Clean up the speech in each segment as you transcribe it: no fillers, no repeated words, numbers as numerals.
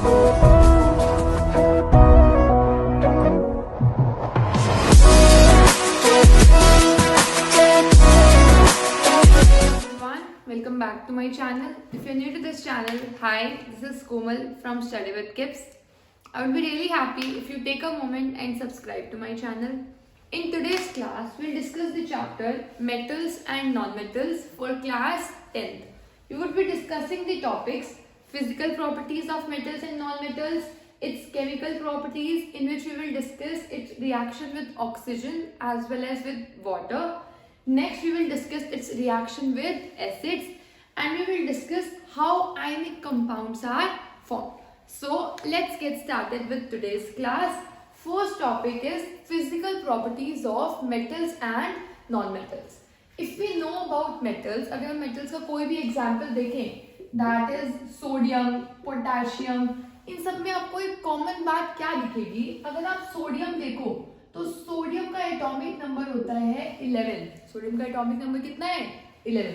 Welcome back to my channel. If you're new to this channel, hi, this is Komal from Study with Kips. I would be really happy if you take a moment and subscribe to my channel. In today's class, we'll discuss the chapter Metals and Non-Metals for class 10th. We would be discussing the topics physical properties of metals and non-metals, its chemical properties, in which we will discuss its reaction with oxygen as well as with water. Next, we will discuss its reaction with acids, and we will discuss how ionic compounds are formed. So, let's get started with today's class. First topic is physical properties of metals and non-metals. If we know about metals, अगर हम metals का कोई भी example देखें, that is sodium, potassium, इन सब में आपको एक common बात क्या दिखेगी? अगर आप सोडियम देखो तो सोडियम का एटॉमिक नंबर होता है 11। सोडियम का एटॉमिक नंबर कितना है? 11।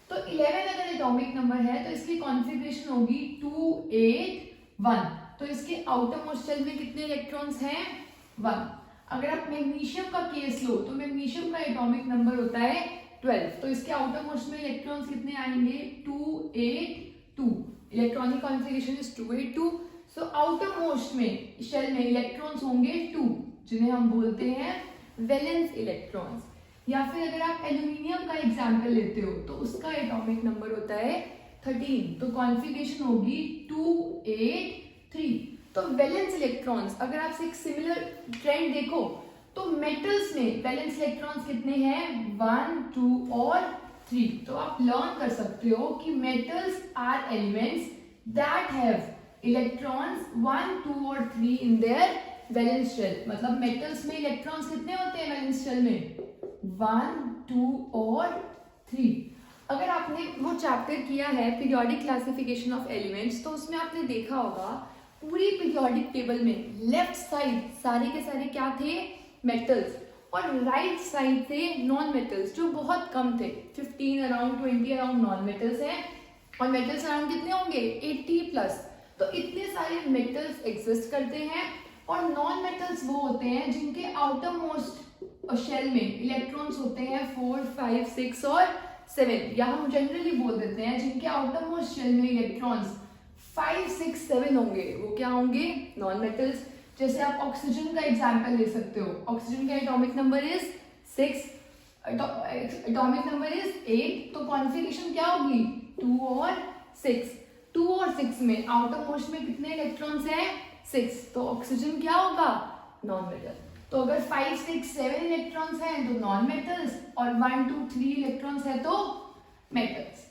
तो 11 अगर एटॉमिक नंबर है तो इसकी कॉन्फ़िगरेशन होगी 281। तो इसके आउटर मोस्ट शेल में कितने इलेक्ट्रॉन्स हैं? 1। अगर आप मैग्नीशियम का केस लो तो मैग्नीशियम का एटॉमिक नंबर होता है 12। तो इसके आउटर मोस्ट में इलेक्ट्रॉन्स कितने आएंगे? 282। Electronic configuration is 282। So outer most में शेल में इलेक्ट्रॉन्स होंगे 2, जिन्हें हम बोलते हैं वैलेंस इलेक्ट्रॉन्स। या फिर अगर आप एल्यूमिनियम का एग्जांपल लेते हो तो उसका एटॉमिक नंबर होता है 13। तो कॉन्फ़िगरेशन होगी 283। तो वैलेंस इलेक्ट्रॉन्स, अगर आप एक सिमिलर ट्रेंड देखो तो मेटल्स में वैलेंस इलेक्ट्रॉन्स कितने हैं? 1, 2 और 3। तो आप लर्न कर सकते हो कि metals are elements that have electrons 1, 2 और 3 इन देयर वैलेंस शेल। मतलब मेटल्स में इलेक्ट्रॉन्स कितने होते हैं वैलेंस शेल में? 1, 2 और 3। अगर आपने वो चैप्टर किया है पीरियोडिक क्लासिफिकेशन ऑफ एलिमेंट्स, तो उसमें आपने देखा होगा पूरी पीरियोडिक टेबल में लेफ्ट साइड सारे के सारे क्या थे? मेटल्स, और राइट साइड थे नॉन मेटल्स, जो बहुत कम थे। 15 अराउंड 20 अराउंड नॉन मेटल्स हैं और मेटल्स अराउंड कितने होंगे? 80+। तो इतने सारे मेटल्स एग्जिस्ट करते हैं, और नॉन मेटल्स वो होते हैं जिनके आउटर मोस्ट शेल में इलेक्ट्रॉन्स होते हैं 4, 5, 6 और 7, या हम जनरली बोल देते हैं जिनके आउटर मोस्ट शेल में इलेक्ट्रॉन्स 5, 6, 7 होंगे, वो क्या होंगे? Non metals. जैसे आप ऑक्सीजन का एग्जांपल ले सकते हो। ऑक्सीजन का atomic number is 6, atomic number is 8। तो कॉन्फ़िगरेशन क्या होगी? 2 और 6। 2 और 6 में आउटर मोस्ट में कितने इलेक्ट्रॉन्स हैं? 6। तो ऑक्सीजन क्या होगा? Non metal. तो अगर 5, 6, 7 इलेक्ट्रॉन्स हैं तो नॉन मेटल्स, और 1, 2, 3 इलेक्ट्रॉन्स है तो मेटल्स।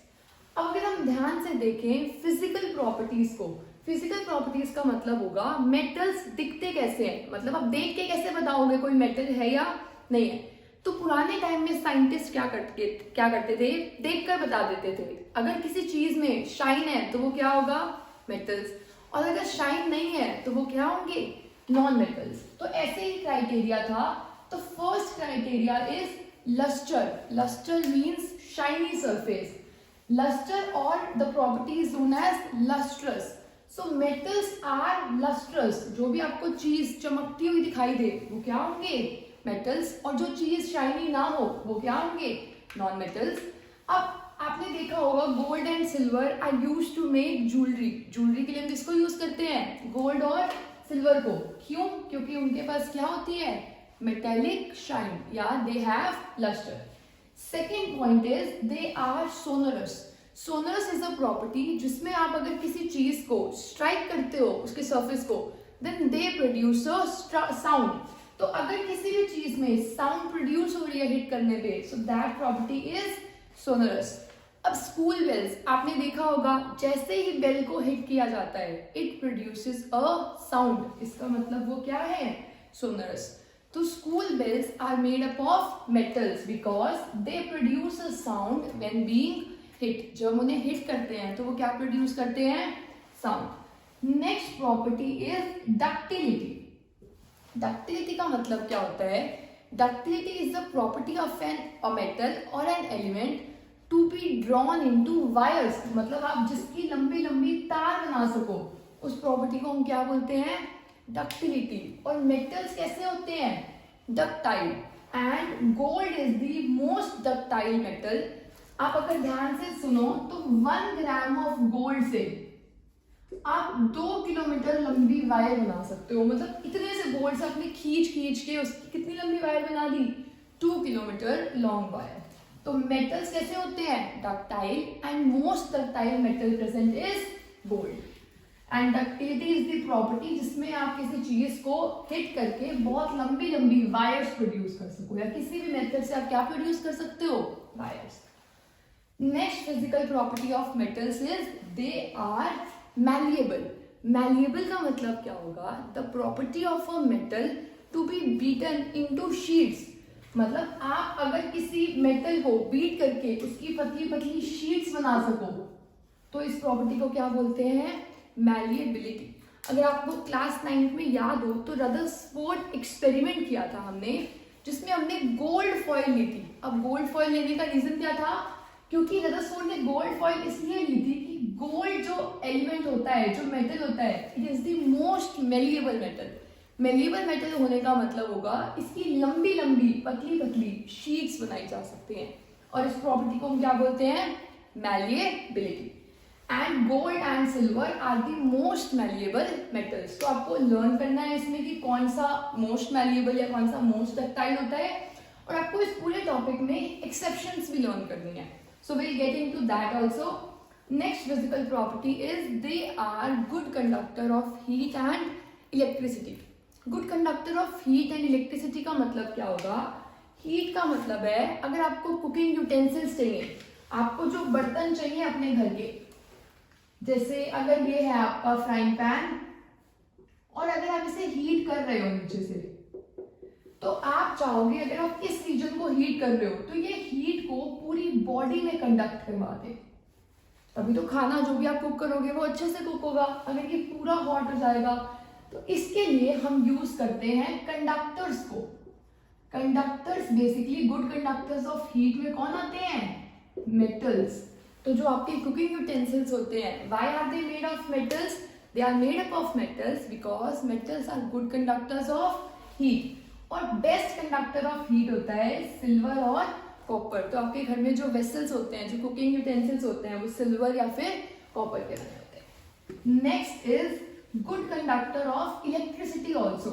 अब अगर हम ध्यान से देखें फिजिकल प्रॉपर्टीज को, फिजिकल प्रॉपर्टीज का मतलब होगा मेटल्स दिखते कैसे हैं, मतलब आप देख के कैसे बताओगे कोई मेटल है या नहीं है। तो पुराने टाइम में साइंटिस्ट क्या करते थे? देखकर बता देते थे। अगर किसी चीज में शाइन है तो वो क्या होगा? मेटल्स, और अगर शाइन नहीं है तो वो क्या होंगे? Non metals. तो ऐसे ही क्राइटेरिया था। तो first criteria is luster. Luster means shiny surface. Luster और the property is known as lustrous. So metals are lustrous. जो भी आपको चीज चमकती हुई दिखाई दे वो क्या होंगे? मेटल्स। और जो चीज शाइनी ना हो वो क्या होंगे? Non metals. अब आपने देखा होगा gold and silver are used to make jewellery. Jewellery के लिए हम किसको यूज करते हैं? गोल्ड और सिल्वर को। क्यों? क्योंकि उनके पास क्या होती है? मेटेलिक शाइन, या they have lustre. Second point is they are sonorous. Sonorous is a property जिसमें आप अगर किसी चीज को स्ट्राइक करते हो उसके सरफेस को, then they produce a sound. तो अगर किसी भी चीज में साउंड प्रोड्यूस हो रही है हिट करने पे, so that property is sonorous. अब स्कूल बेल्स आपने देखा होगा, जैसे ही बेल को हिट किया जाता है इट प्रोड्यूसेस अ साउंड। इसका मतलब वो क्या है? सोनरस। तो school bells are made up of metals because they produce a sound when being hit. जब हम उन्हें हिट करते हैं तो वो क्या प्रोड्यूस करते हैं? Sound. Next property is ductility. Ductility का मतलब क्या होता है? Ductility is the property of an metal और an element to be drawn into wires. मतलब आप जिसकी लंबी लंबी तार बना सको उस प्रॉपर्टी को हम क्या बोलते हैं? डक्टिलिटी। और मेटल्स कैसे होते हैं? Ductile. And gold is the most ductile metal. आप अगर ध्यान से सुनो तो 1 ग्राम ऑफ गोल्ड से आप 2 किलोमीटर लंबी वायर बना सकते हो। मतलब इतने से गोल्ड से आपने खींच खींच के उसकी कितनी लंबी वायर बना दी? 2 किलोमीटर लॉन्ग वायर। तो मेटल्स कैसे होते हैं? Ductile. And most ductile metal present is gold. And ductility is the property जिसमें आप किसी चीज को हिट करके बहुत लंबी लंबी वायर्स प्रोड्यूस कर सको, या किसी भी मेथड से आप क्या प्रोड्यूस कर सकते हो? Wires. Next physical property of metals is they are malleable. Malleable का मतलब क्या होगा? The property of a metal to be beaten into sheets. मतलब आप अगर किसी मेटल को बीट करके उसकी पतली पतली शीट्स बना सको तो इस प्रॉपर्टी को क्या बोलते हैं? मैलिएबिलिटी। अगर आपको क्लास 9 में याद हो तो रदरफोर्ड एक्सपेरिमेंट किया था हमने, जिसमें हमने गोल्ड फॉइल ली थी। अब गोल्ड फॉइल लेने का रीजन क्या था? क्योंकि रदरफोर्ड ने गोल्ड फॉइल इसलिए ली थी कि गोल्ड जो एलिमेंट होता है, जो मेटल होता है, it is the most malleable metal. Malleable metal होने का मतलब होगा इसकी लंबी लंबी पतली पतली शीट्स बनाई जा सकती हैं, और इस प्रॉपर्टी को हम क्या बोलते हैं? Malleability. And gold and silver are the most malleable metals. तो आपको लर्न करना है इसमें कि कौन सा मोस्ट मैलिएबल या कौन सा मोस्ट डक्टाइल होता है, और आपको इस पूरे टॉपिक में एक्सेप्शंस भी लर्न करनी है। So will get into that also. Next physical property is they are good conductor of heat and electricity. Good conductor of heat and electricity का मतलब क्या होगा? हीट का मतलब है अगर आपको कुकिंग यूटेंसिल्स चाहिए, आपको जो बर्तन चाहिए अपने घर के, जैसे अगर ये है आपका फ्राइंग पैन और अगर आप इसे हीट कर रहे हो नीचे से, तो आप चाहोगे अगर आप इस रीजन को हीट कर रहे हो तो ये हीट को पूरी बॉडी में कंडक्ट करवा दे, तभी तो खाना जो भी आप कुक करोगे वो अच्छे से कुक होगा। अगर ये पूरा हॉट हो जाएगा तो इसके लिए हम यूज करते हैं कंडक्टर्स को। Conductors basically good conductors of heat में कौन आते हैं? मेटल्स। तो जो आपके कुकिंग यूटेंसिल्स होते हैं, why are they made of metals? They are made up of metals because metals are good conductors of heat. और बेस्ट कंडक्टर ऑफ हीट होता है सिल्वर और कॉपर। तो आपके घर में जो वेसल्स होते हैं, जो कुकिंग यूटेंसिल्स होते हैं, वो सिल्वर या फिर कॉपर के बने होते हैं। Next is good conductor of electricity also.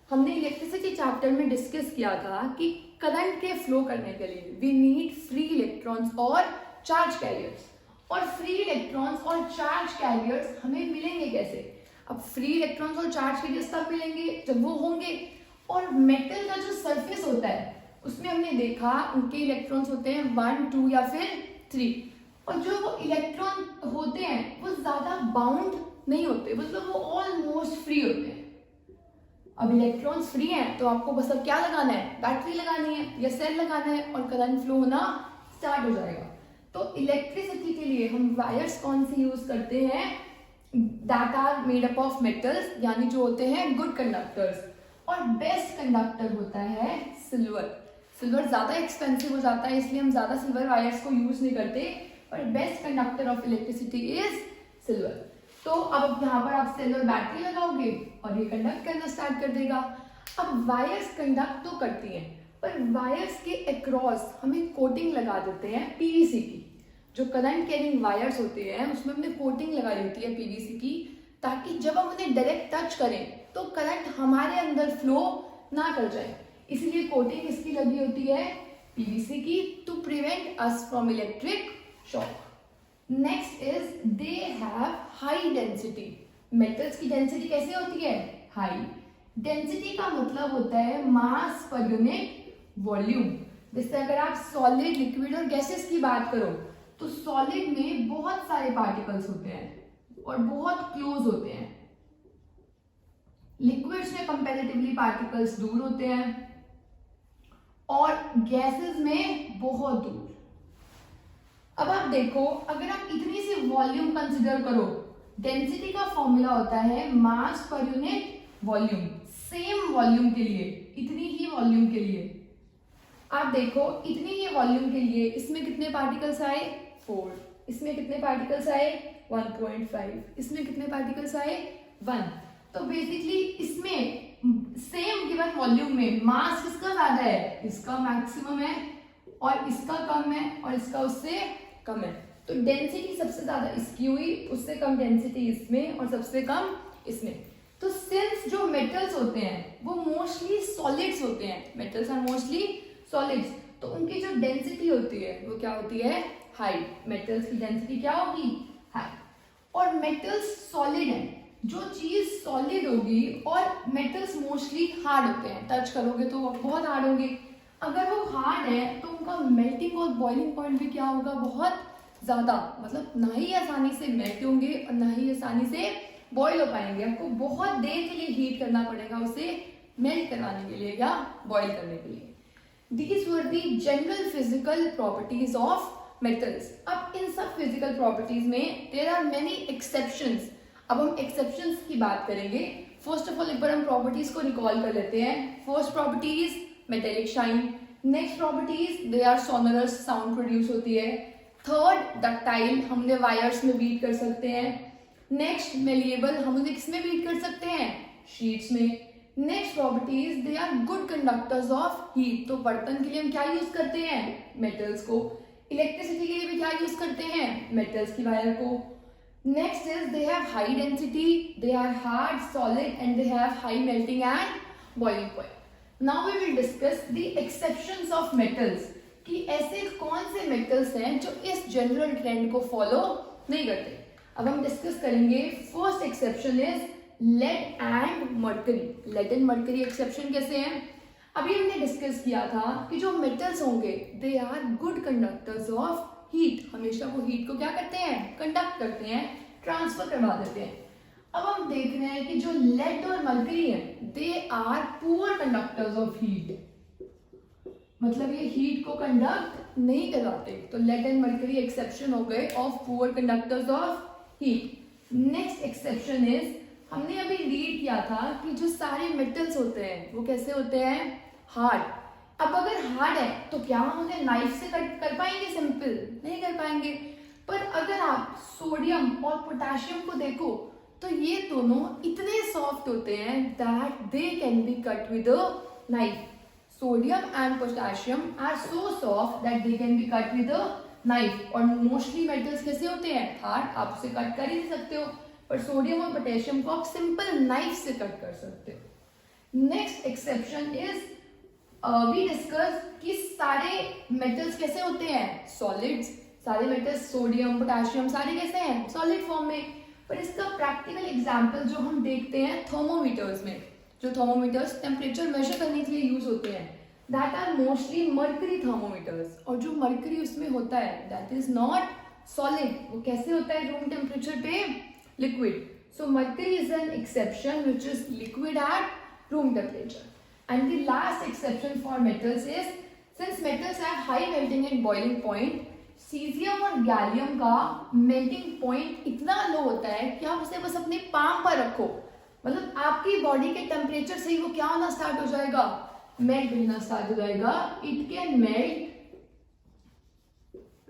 हमने इलेक्ट्रिसिटी चैप्टर में डिस्कस किया था कि करंट के फ्लो करने के लिए वी नीड फ्री इलेक्ट्रॉन्स और चार्ज कैरियर्स। और फ्री इलेक्ट्रॉन्स और चार्ज कैरियर्स हमें मिलेंगे कैसे? अब फ्री इलेक्ट्रॉन्स और चार्ज कैरियर्स तब मिलेंगे जब वो होंगे। और मेटल का जो सरफेस होता है उसमें हमने देखा उनके इलेक्ट्रॉन्स होते हैं 1, 2 या फिर 3, और जो वो इलेक्ट्रॉन होते हैं वो ज्यादा बाउंड नहीं होते, मतलब वो ऑलमोस्ट फ्री होते हैं। अब इलेक्ट्रॉन्स फ्री हैं तो आपको बस अब क्या लगाना है? बैटरी लगानी है या सेल लगाना है और करंट फ्लो होना स्टार्ट हो जाएगा। तो इलेक्ट्रिसिटी के लिए हम वायर्स कौन सी यूज करते हैं? That are made up of metals, यानी जो होते हैं गुड कंडक्टर्स। और बेस्ट कंडक्टर होता है सिल्वर। सिल्वर ज्यादा एक्सपेंसिव हो जाता है इसलिए हम ज्यादा सिल्वर वायर्स को यूज नहीं करते, पर best conductor of electricity is silver. तो अब यहाँ पर आप सेल और बैटरी लगाओगे और ये कंडक्ट करना स्टार्ट कर देगा। अब वायर्स कंडक्ट तो करती हैं, पर वायर्स के अक्रॉस हमें कोटिंग लगा देते हैं पीवीसी की। जो करंट कैरिंग वायर्स होते हैं उसमें हमने कोटिंग लगाई होती है पीवीसी की, ताकि जब हम उन्हें डायरेक्ट टच करें तो करंट हमारे अंदर फ्लो ना कर जाए। इसलिए कोटिंग इसकी लगी होती है पीवीसी की to prevent us from electric shock. Next is they have high density. Metals की डेंसिटी कैसे होती है? हाई। डेंसिटी का मतलब होता है मास पर यूनिट वॉल्यूम। जैसे अगर आप सॉलिड, लिक्विड और गैसेस की बात करो तो सॉलिड में बहुत सारे पार्टिकल्स होते हैं और बहुत क्लोज होते हैं। लिक्विड्स में कंपैरेटिवली पार्टिकल्स दूर होते हैं और गैसेस में बहुत दूर। अब आप देखो, अगर आप इतनी सी वॉल्यूम कंसिडर करो, डेंसिटी का फॉर्मूला होता है मास per unit volume. Same volume के लिए, इतनी ही वॉल्यूम के लिए आप देखो, इतनी ही वॉल्यूम के लिए इसमें कितने पार्टिकल्स आए? 4। इसमें कितने पार्टिकल्स आए 1.5, इसमें कितने पार्टिकल्स आए 1। तो बेसिकली इसमें सेम गिवन वॉल्यूम में मास किसका ज्यादा है, इसका मैक्सिमम है और इसका कम है और इसका उससे कम है। तो डेंसिटी सबसे ज्यादा इसकी हुई, उससे कम डेंसिटी इसमें और सबसे कम इसमें। तो सिंस जो मेटल्स होते हैं वो मोस्टली सॉलिड्स होते हैं, मेटल्स आर मोस्टली सॉलिड्स, तो उनकी जो डेंसिटी होती है वो क्या होती है हाई। मेटल्स की डेंसिटी क्या होगी हाई। और मेटल्स सॉलिड हैं, जो चीज सॉलिड होगी, और मेटल्स मोस्टली हार्ड होते हैं, टच करोगे तो वो बहुत हार्ड होंगे। अगर वो हार्ड है तो उनका मेल्टिंग और बॉइलिंग पॉइंट भी क्या होगा बहुत ज्यादा, मतलब ना ही आसानी से मेल्ट होंगे और ना ही आसानी से बॉईल हो पाएंगे। आपको बहुत देर के लिए हीट करना पड़ेगा उसे मेल्ट करवाने के लिए या बॉईल करने के लिए। These were the general physical properties of metals. अब इन सब physical properties में there are many exceptions. अब हम exceptions की बात करेंगे। First of all एक बार हम properties को recall कर लेते हैं। First property is metallic shine. Next property is they are sonorous, sound produce होती है। Third ductile, हमने wires में beat कर सकते हैं। Next malleable, हम उन्हें किसमें beat कर सकते हैं sheets में। Next properties they are good conductors of heat. तो बर्तन के लिए हम क्या यूज करते हैं मेटल्स को, इलेक्ट्रिसिटी के लिए भी क्या यूज करते हैं मेटल्स की वायर को। Next is they have high density, they are hard solid and they have high melting and boiling point. Now we will discuss the exceptions of metals, कि ऐसे कौन से मेटल्स हैं जो इस जनरल ट्रेंड को फॉलो नहीं करते। अब हम डिस्कस करेंगे। First exception is lead and mercury. Lead and mercury exception कैसे हैं, अभी हमने डिस्कस किया था कि जो मेटल्स होंगे they are good conductors of heat. हमेशा वो हीट को क्या करते हैं कंडक्ट करते हैं, ट्रांसफर करवा देते हैं। अब हम देख रहे हैं कि जो लेड और मर्करी है they are poor conductors of heat, मतलब ये हीट को कंडक्ट नहीं करवाते। तो लेड एंड मर्करी एक्सेप्शन हो गए of poor conductors of heat. Next exception is, हमने अभी रीड किया था कि जो सारे मेटल्स होते हैं वो कैसे होते हैं हार्ड। अब अगर हार्ड है तो क्या हम उन्हें नाइफ से कट कर पाएंगे, सिंपल नहीं कर पाएंगे। पर अगर आप सोडियम और पोटेशियम को देखो तो ये दोनों इतने सॉफ्ट होते हैं that they can be cut with a knife. Sodium and potassium are so soft that they can be cut with a knife. और मोस्टली मेटल्स कैसे होते हैं हार्ड, आप उसे कट कर ही नहीं सकते हो, पर सोडियम और पोटेशियम को आप सिंपल नाइफ से कट कर सकते हो। Next exception is we discuss कि सारे मेटल्स कैसे होते हैं सॉलिड्स। सारे मेटल्स सोडियम पोटेशियम सारे कैसे हैं सॉलिड फॉर्म में। पर इसका प्रैक्टिकल एग्जांपल जो हम देखते हैं थर्मोमीटर्स में, जो थर्मोमीटर्स टेम्परेचर मेजर करने के लिए यूज होते हैं that are mostly mercury thermometers. और जो मर्करी उसमें होता है दैट इज नॉट सॉलिड, वो कैसे होता है रूम टेम्परेचर पे liquid. So mercury is an exception which is liquid at room temperature. And the last exception for metals is, since metals have high melting and boiling point, cesium और gallium का melting point इतना लो होता है कि आप उसे बस अपने पाम पर रखो, मतलब आपकी बॉडी के टेम्परेचर से ही वो क्या होना स्टार्ट हो जाएगा मेल्ट होना स्टार्ट हो जाएगा। It can melt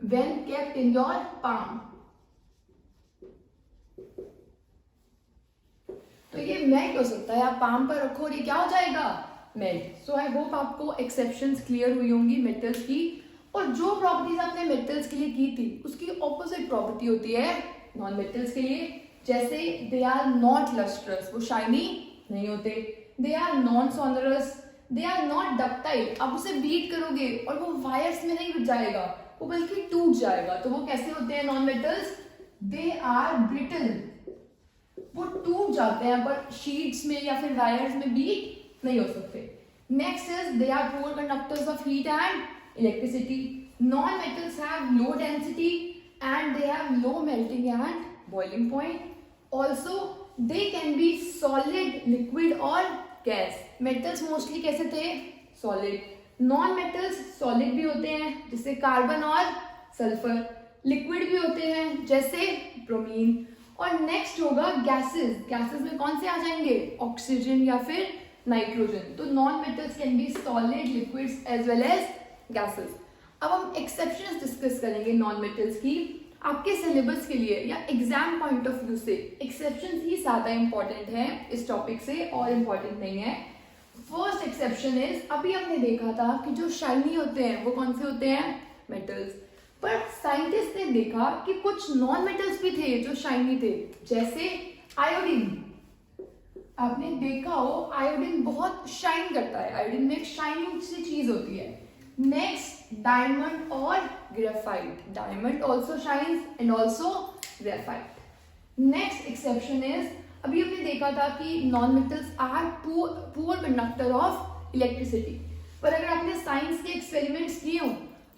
when kept in your palm. तो ये मेल्ट हो सकता है, आप पाम पर रखो और ये क्या हो जाएगा मेल्ट। सो आई होप आपको एक्सेप्शंस क्लियर हुई होंगी मेटल्स की। और जो प्रॉपर्टीज आपने मेटल्स के लिए की थी उसकी ऑपोजिट प्रॉपर्टी होती है नॉन मेटल्स के लिए। जैसे दे आर नॉट लस्ट्रस, वो शाइनी नहीं होते। They are non sonorous, they are not ductile, आप उसे बीट करोगे और वो वायर्स में नहीं जाएगा, वो बल्कि टूट जाएगा। तो वो कैसे होते हैं non metals, they are brittle, वो टूट जाते हैं पर शीट्स में या फिर वायर्स में बीट नहीं हो सकते। Next is they are poor conductors of heat and electricity. Non metals have low density and they have low melting and boiling point. Also they can be solid, liquid और gas. Metals mostly कैसे थे solid, non metals solid भी होते हैं जैसे carbon और sulphur, liquid भी होते हैं जैसे ब्रोमीन। और नेक्स्ट होगा गैसेस। गैसेस में कौन से आ जाएंगे ऑक्सीजन या फिर नाइट्रोजन। तो non metals can be solid, liquids as well as gases. अब हम एक्सेप्शंस डिस्कस करेंगे नॉन मेटल्स की। आपके सिलेबस के लिए या एग्जाम पॉइंट ऑफ व्यू से एक्सेप्शन ही ज़्यादा इंपॉर्टेंट है इस टॉपिक से, और इम्पॉर्टेंट नहीं है। फर्स्ट एक्सेप्शन इज, अभी हमने देखा था कि जो शाइनी होते हैं वो कौन से होते हैं, मेटल्स। पर साइंटिस्ट ने देखा कि कुछ नॉन मेटल्स भी थे जो शाइनी थे, जैसे आयोडीन। आपने देखा हो आयोडीन बहुत शाइन करता है, आयोडीन में एक शाइनिंग सी चीज होती है। नेक्स्ट डायमंड और graphite, diamond also shines and also graphite. Next exception is, अभी हमने देखा था कि non metals are poor conductor of electricity, पर अगर आपने साइंस के एक्सपेरिमेंट्स किए हो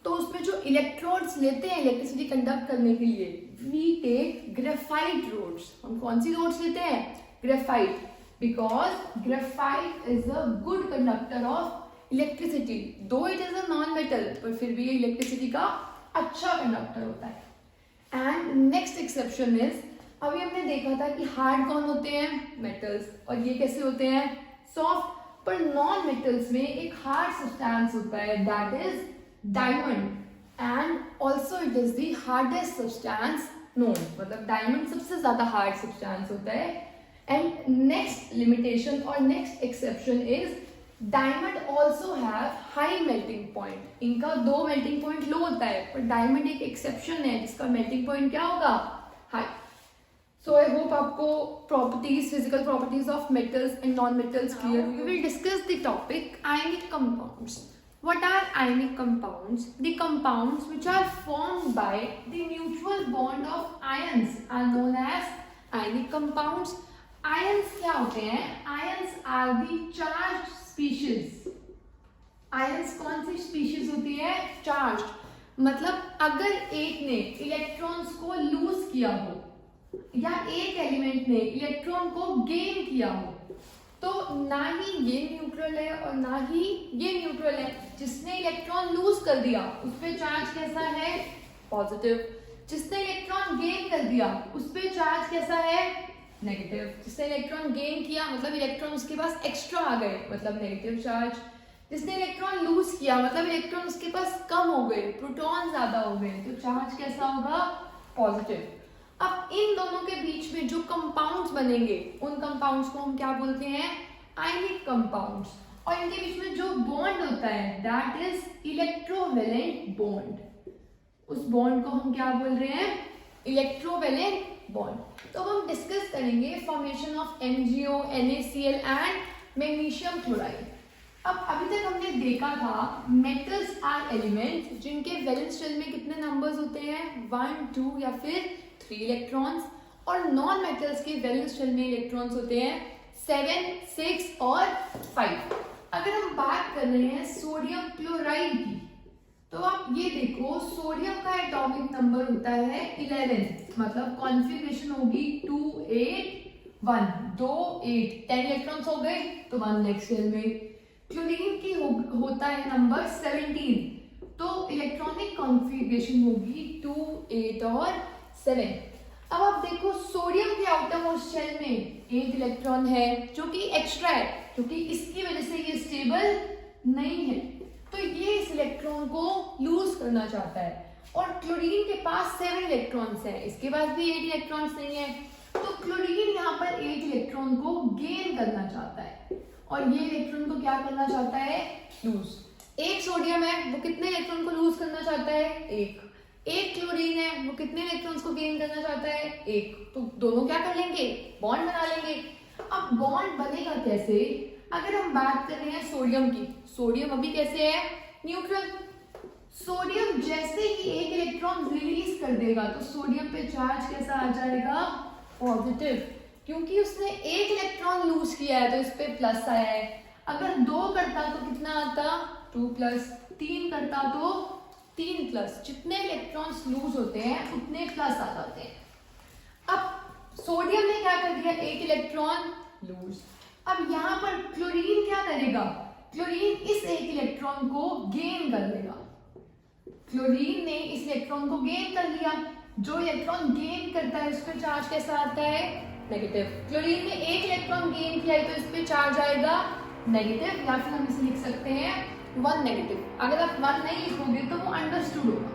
तो उसमें जो इलेक्ट्रोड्स लेते हैं इलेक्ट्रिसिटी कंडक्ट करने के लिए, वी टेक ग्रेफाइट रोड्स। हम कौन सी रोड्स लेते हैं, graphite, because graphite is a good conductor of electricity, though it is a non metal, पर फिर भी ये इलेक्ट्रिसिटी का अच्छा कंडक्टर होता है। एंड नेक्स्ट एक्सेप्शन इज, अभी हमने देखा था कि हार्ड कौन होते हैं, मेटल्स, और ये कैसे होते हैं, सॉफ्ट। पर नॉन मेटल्स में एक हार्ड सब्सटेंस होता है, that is diamond, and also it is the hardest substance known, मतलब डायमंड सबसे ज्यादा हार्ड सब्सटेंस होता है। एंड नेक्स्ट लिमिटेशन और next exception is, diamond also have high melting point. इनका दो मेल्टिंग पॉइंट लो होता है, पर डायमंड एक एक्सेप्शन है जिसका मेल्टिंग पॉइंट क्या होगा, हाई। सो आई होप आपको properties, physical properties of metals and non metals clear हुई। We will discuss the topic ionic compounds. What are ionic compounds? The compounds which are formed by the mutual bond of ions are known as ionic compounds. Ions क्या होते हैं? Ions are the charged species. Ions कौन सी species होती है? Charged. मतलब अगर एक ने इलेक्ट्रॉन्स को लूज किया हो या एक एलिमेंट ने इलेक्ट्रॉन को गेन किया हो, तो ना ही ये न्यूट्रल है और ना ही ये न्यूट्रल है। जिसने इलेक्ट्रॉन लूज कर दिया उस पे चार्ज कैसा है, पॉजिटिव। जिसने इलेक्ट्रॉन गेन कर दिया उस पे चार्ज कैसा है, नेगेटिव। जिसने इलेक्ट्रॉन गेन किया मतलब इलेक्ट्रॉन उसके पास एक्स्ट्रा आ गए, मतलब नेगेटिव चार्ज। जिसने इलेक्ट्रॉन लूज किया मतलब इलेक्ट्रॉन उसके पास कम हो गए, प्रोटॉन ज्यादा हो गए, तो चार्ज कैसा होगा, पॉजिटिव। अब इन दोनों के बीच में जो कंपाउंड्स बनेंगे उन कंपाउंड्स को हम क्या बोलते हैं, आयनिक कंपाउंड्स। और इनके बीच में जो बॉन्ड होता है दैट इज इलेक्ट्रोवैलेंट बॉन्ड। उस बॉन्ड को हम क्या बोल रहे हैं, इलेक्ट्रोवैलेंट बॉन्ड। तो हम डिस्कस करेंगे formation of MgO, NaCl and magnesium chloride. अब अभी तक हमने देखा था मेटल्स आर एलिमेंट्स जिनके वैलेंस शेल में कितने नंबर्स होते हैं, 1, 2 या फिर 3 इलेक्ट्रॉन्स, और नॉन मेटल्स के वैलेंस शेल में इलेक्ट्रॉन्स होते हैं 7, 6 और 5। अगर हम बात कर रहे हैं सोडियम क्लोराइड की, तो आप ये देखो सोडियम का एटॉमिक नंबर होता है 11, मतलब कॉन्फ़िगरेशन होगी 2, 8, 1, 2, 8, 10 इलेक्ट्रॉन्स हो गए तो 1 नेक्स्ट शेल में। क्लोरीन की होता है नंबर 17, तो इलेक्ट्रॉनिक कॉन्फ़िगरेशन होगी 2, 8 और 7। अब आप देखो सोडियम के आउटर मोस्ट शेल में 8 इलेक्ट्रॉन है जो कि एक्स्ट्रा है, क्योंकि इसकी वजह से ये स्टेबल नहीं है, तो ये इस इलेक्ट्रॉन को लूज करना चाहता है। और क्लोरीन के पास 7 इलेक्ट्रॉन्स हैं, इसके पास भी 8 इलेक्ट्रॉन्स नहीं है, तो क्लोरीन यहाँ पर 8 इलेक्ट्रॉन को गेन करना चाहता है और ये इलेक्ट्रॉन को क्या करना चाहता है, लूज। एक सोडियम है वो कितने इलेक्ट्रॉन को लूज करना चाहता है, एक क्लोरीन है वो कितने इलेक्ट्रॉन्स को गेन करना चाहता है, एक। तो दोनों क्या कर लेंगे, बॉन्ड बना लेंगे। अब बॉन्ड बनेगा कैसे, अगर हम बात कर रहे हैं सोडियम की, सोडियम अभी कैसे है, न्यूट्रल। सोडियम जैसे ही एक इलेक्ट्रॉन रिलीज कर देगा तो सोडियम पे चार्ज कैसा आ जाएगा, पॉजिटिव, क्योंकि उसने एक इलेक्ट्रॉन लूज किया है तो इस पे प्लस आया है। अगर 2 करता तो कितना आता, 2 प्लस, 3 करता तो 3 प्लस। जितने इलेक्ट्रॉन्स लूज होते हैं उतने प्लस आ जाते हैं। अब सोडियम ने क्या कर दिया, एक इलेक्ट्रॉन लूज। अब यहाँ पर क्लोरीन क्या करेगा, क्लोरीन इस एक इलेक्ट्रॉन को गेन कर लेगा। क्लोरीन ने इस इलेक्ट्रॉन को गेन कर लिया, जो इलेक्ट्रॉन गेन करता है उस पर चार्ज कैसा आता है, नेगेटिव। क्लोरीन ने एक इलेक्ट्रॉन गेन किया है तो इस पे चार्ज आएगा नेगेटिव, या फिर हम इसे लिख सकते हैं 1 नेगेटिव। अगर आप 1 नहीं लिखोगे तो वो अंडरस्टूड होगा।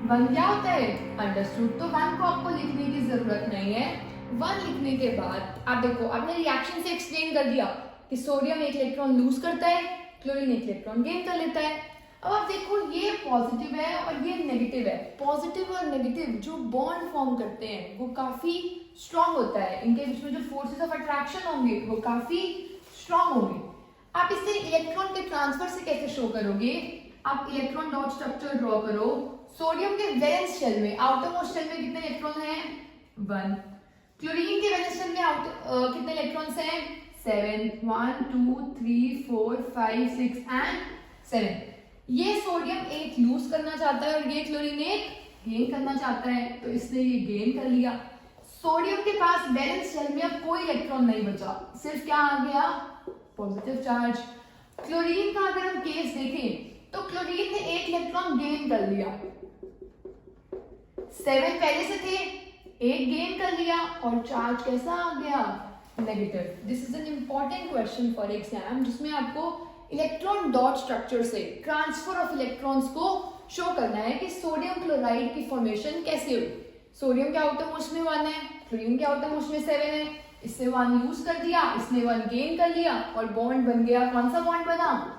वन क्या होता है, अंडरस्टूड। तो वन को आपको लिखने की जरूरत नहीं है। वन लिखने के बाद आप देखो, आपने रिएक्शन से एक्सप्लेन कर दिया कि सोडियम एक इलेक्ट्रॉन लूज करता है, क्लोरीन एक इलेक्ट्रॉन गेन कर लेता है। अब आप देखो ये पॉजिटिव है और ये नेगेटिव है। पॉजिटिव और नेगेटिव जो बॉन्ड फॉर्म करते हैं वो काफी स्ट्रॉन्ग होता है, इनके बीच में जो फोर्सेस ऑफ अट्रैक्शन होंगे वो काफी स्ट्रॉन्ग होंगे। आप इसे इलेक्ट्रॉन के ट्रांसफर से कैसे शो करोगे, आप इलेक्ट्रॉन डॉट स्ट्रक्चर ड्रॉ करो। सोडियम के वैलेंस शेल में, आउटर मोस्ट शेल में कितने इलेक्ट्रॉन हैं, 1। क्लोरीन के वैलेंस शेल में कितने इलेक्ट्रॉन्स हैं, 7। 1 2 3 4 5 6 एंड 7। ये सोडियम एक लूज करना चाहता है और ये क्लोरीन एक गेन करना चाहता है, तो इसने ये गेन कर लिया। सोडियम के पास वैलेंस शेल में अब कोई इलेक्ट्रॉन नहीं बचा, सिर्फ क्या आ गया, पॉजिटिव चार्ज। क्लोरीन का अगर हम केस देखें तो क्लोरीन ने एक इलेक्ट्रॉन गेन कर लिया, 7 पहले से थे, एक गेन कर लिया और चार्ज कैसा आ गया, negative. This is an important question for exam, जिसमें आपको इलेक्ट्रॉन डॉट स्ट्रक्चर से ट्रांसफर ऑफ इलेक्ट्रॉन्स को शो करना है कि सोडियम क्लोराइड की फॉर्मेशन कैसे हुई। सोडियम के आउटर मोस्ट में 1 है, क्लोरीन के आउटर मोस्ट में 7 है, इससे 1 लूज कर दिया, इसने 1 गेन कर लिया और बॉन्ड बन गया। कौन सा बॉन्ड बना,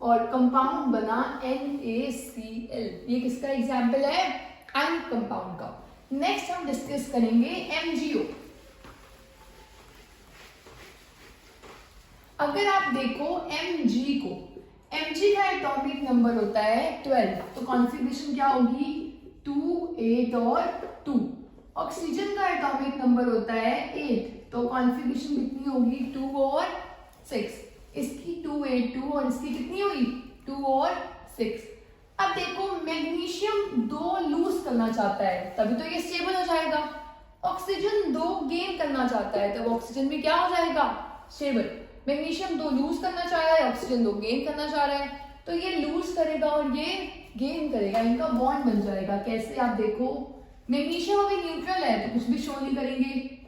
और कंपाउंड बना NaCl। ये किसका एग्जाम्पल है, आयनिक कंपाउंड का। नेक्स्ट हम डिस्कस करेंगे MgO। अगर आप देखो Mg का एटॉमिक नंबर होता है 12, तो कॉन्फ़िगरेशन क्या होगी, 2 8 और 2। ऑक्सीजन का एटॉमिक नंबर होता है 8, तो कॉन्फ़िगरेशन कितनी होगी, 2 और 6। इसकी 2 8 2 और इसकी कितनी हुई, 2 और 6। अब देखो मैग्नीशियम 2 लूज करना चाहता है, तभी तो ये स्टेबल हो जाएगा। ऑक्सीजन 2 गेन करना चाहता है, तब ऑक्सीजन भी क्या हो जाएगा, स्टेबल। मैग्नीशियम 2 लूज करना चाह रहा है, ऑक्सीजन 2 गेन करना चाह रहा है, तो ये लूज करेगा और ये गेन करेगा, इनका बॉन्ड बन जाएगा। कैसे, आप देखो मैग्नीशियम अभी न्यूट्रल है तो कुछ भी शो नहीं करेंगे।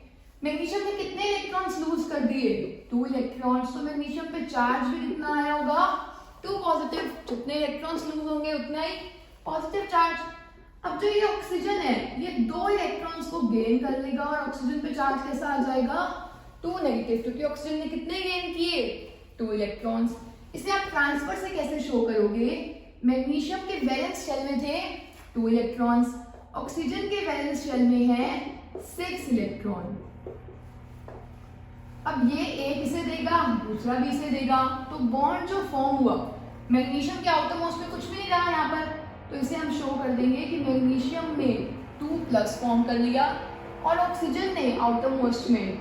मैग्नीशियम ने कितने इलेक्ट्रॉन्स लूज कर दिए, 2 इलेक्ट्रॉन्स, तो मैग्नीशियम पे चार्ज भी कितना आया होगा, 2 पॉजिटिव। जितने इलेक्ट्रॉन्स लूज होंगे उतना ही पॉजिटिव चार्ज। अब जो ये ऑक्सीजन है ये 2 इलेक्ट्रॉन्स को गेन कर लेगा और ऑक्सीजन पे चार्ज कैसा आ जाएगा, 2 नेगेटिव, क्योंकि ऑक्सीजन ने कितने गेन किए, 2 इलेक्ट्रॉन्स। इसे आप ट्रांसफर से कैसे शो करोगे, मैग्नीशियम के वैलेंस शेल में थे 2 इलेक्ट्रॉन्स, ऑक्सीजन के वैलेंस शेल में है 6 इलेक्ट्रॉन। अब ये एक इसे देगा, दूसरा भी इसे देगा, तो बॉन्ड जो फॉर्म हुआ, मैग्नीशियम के आउटर मोस्ट में कुछ भी नहीं रहा यहाँ पर, तो इसे हम शो कर देंगे कि मैग्नीशियम ने 2+ फॉर्म कर लिया और ऑक्सीजन ने आउटर मोस्ट में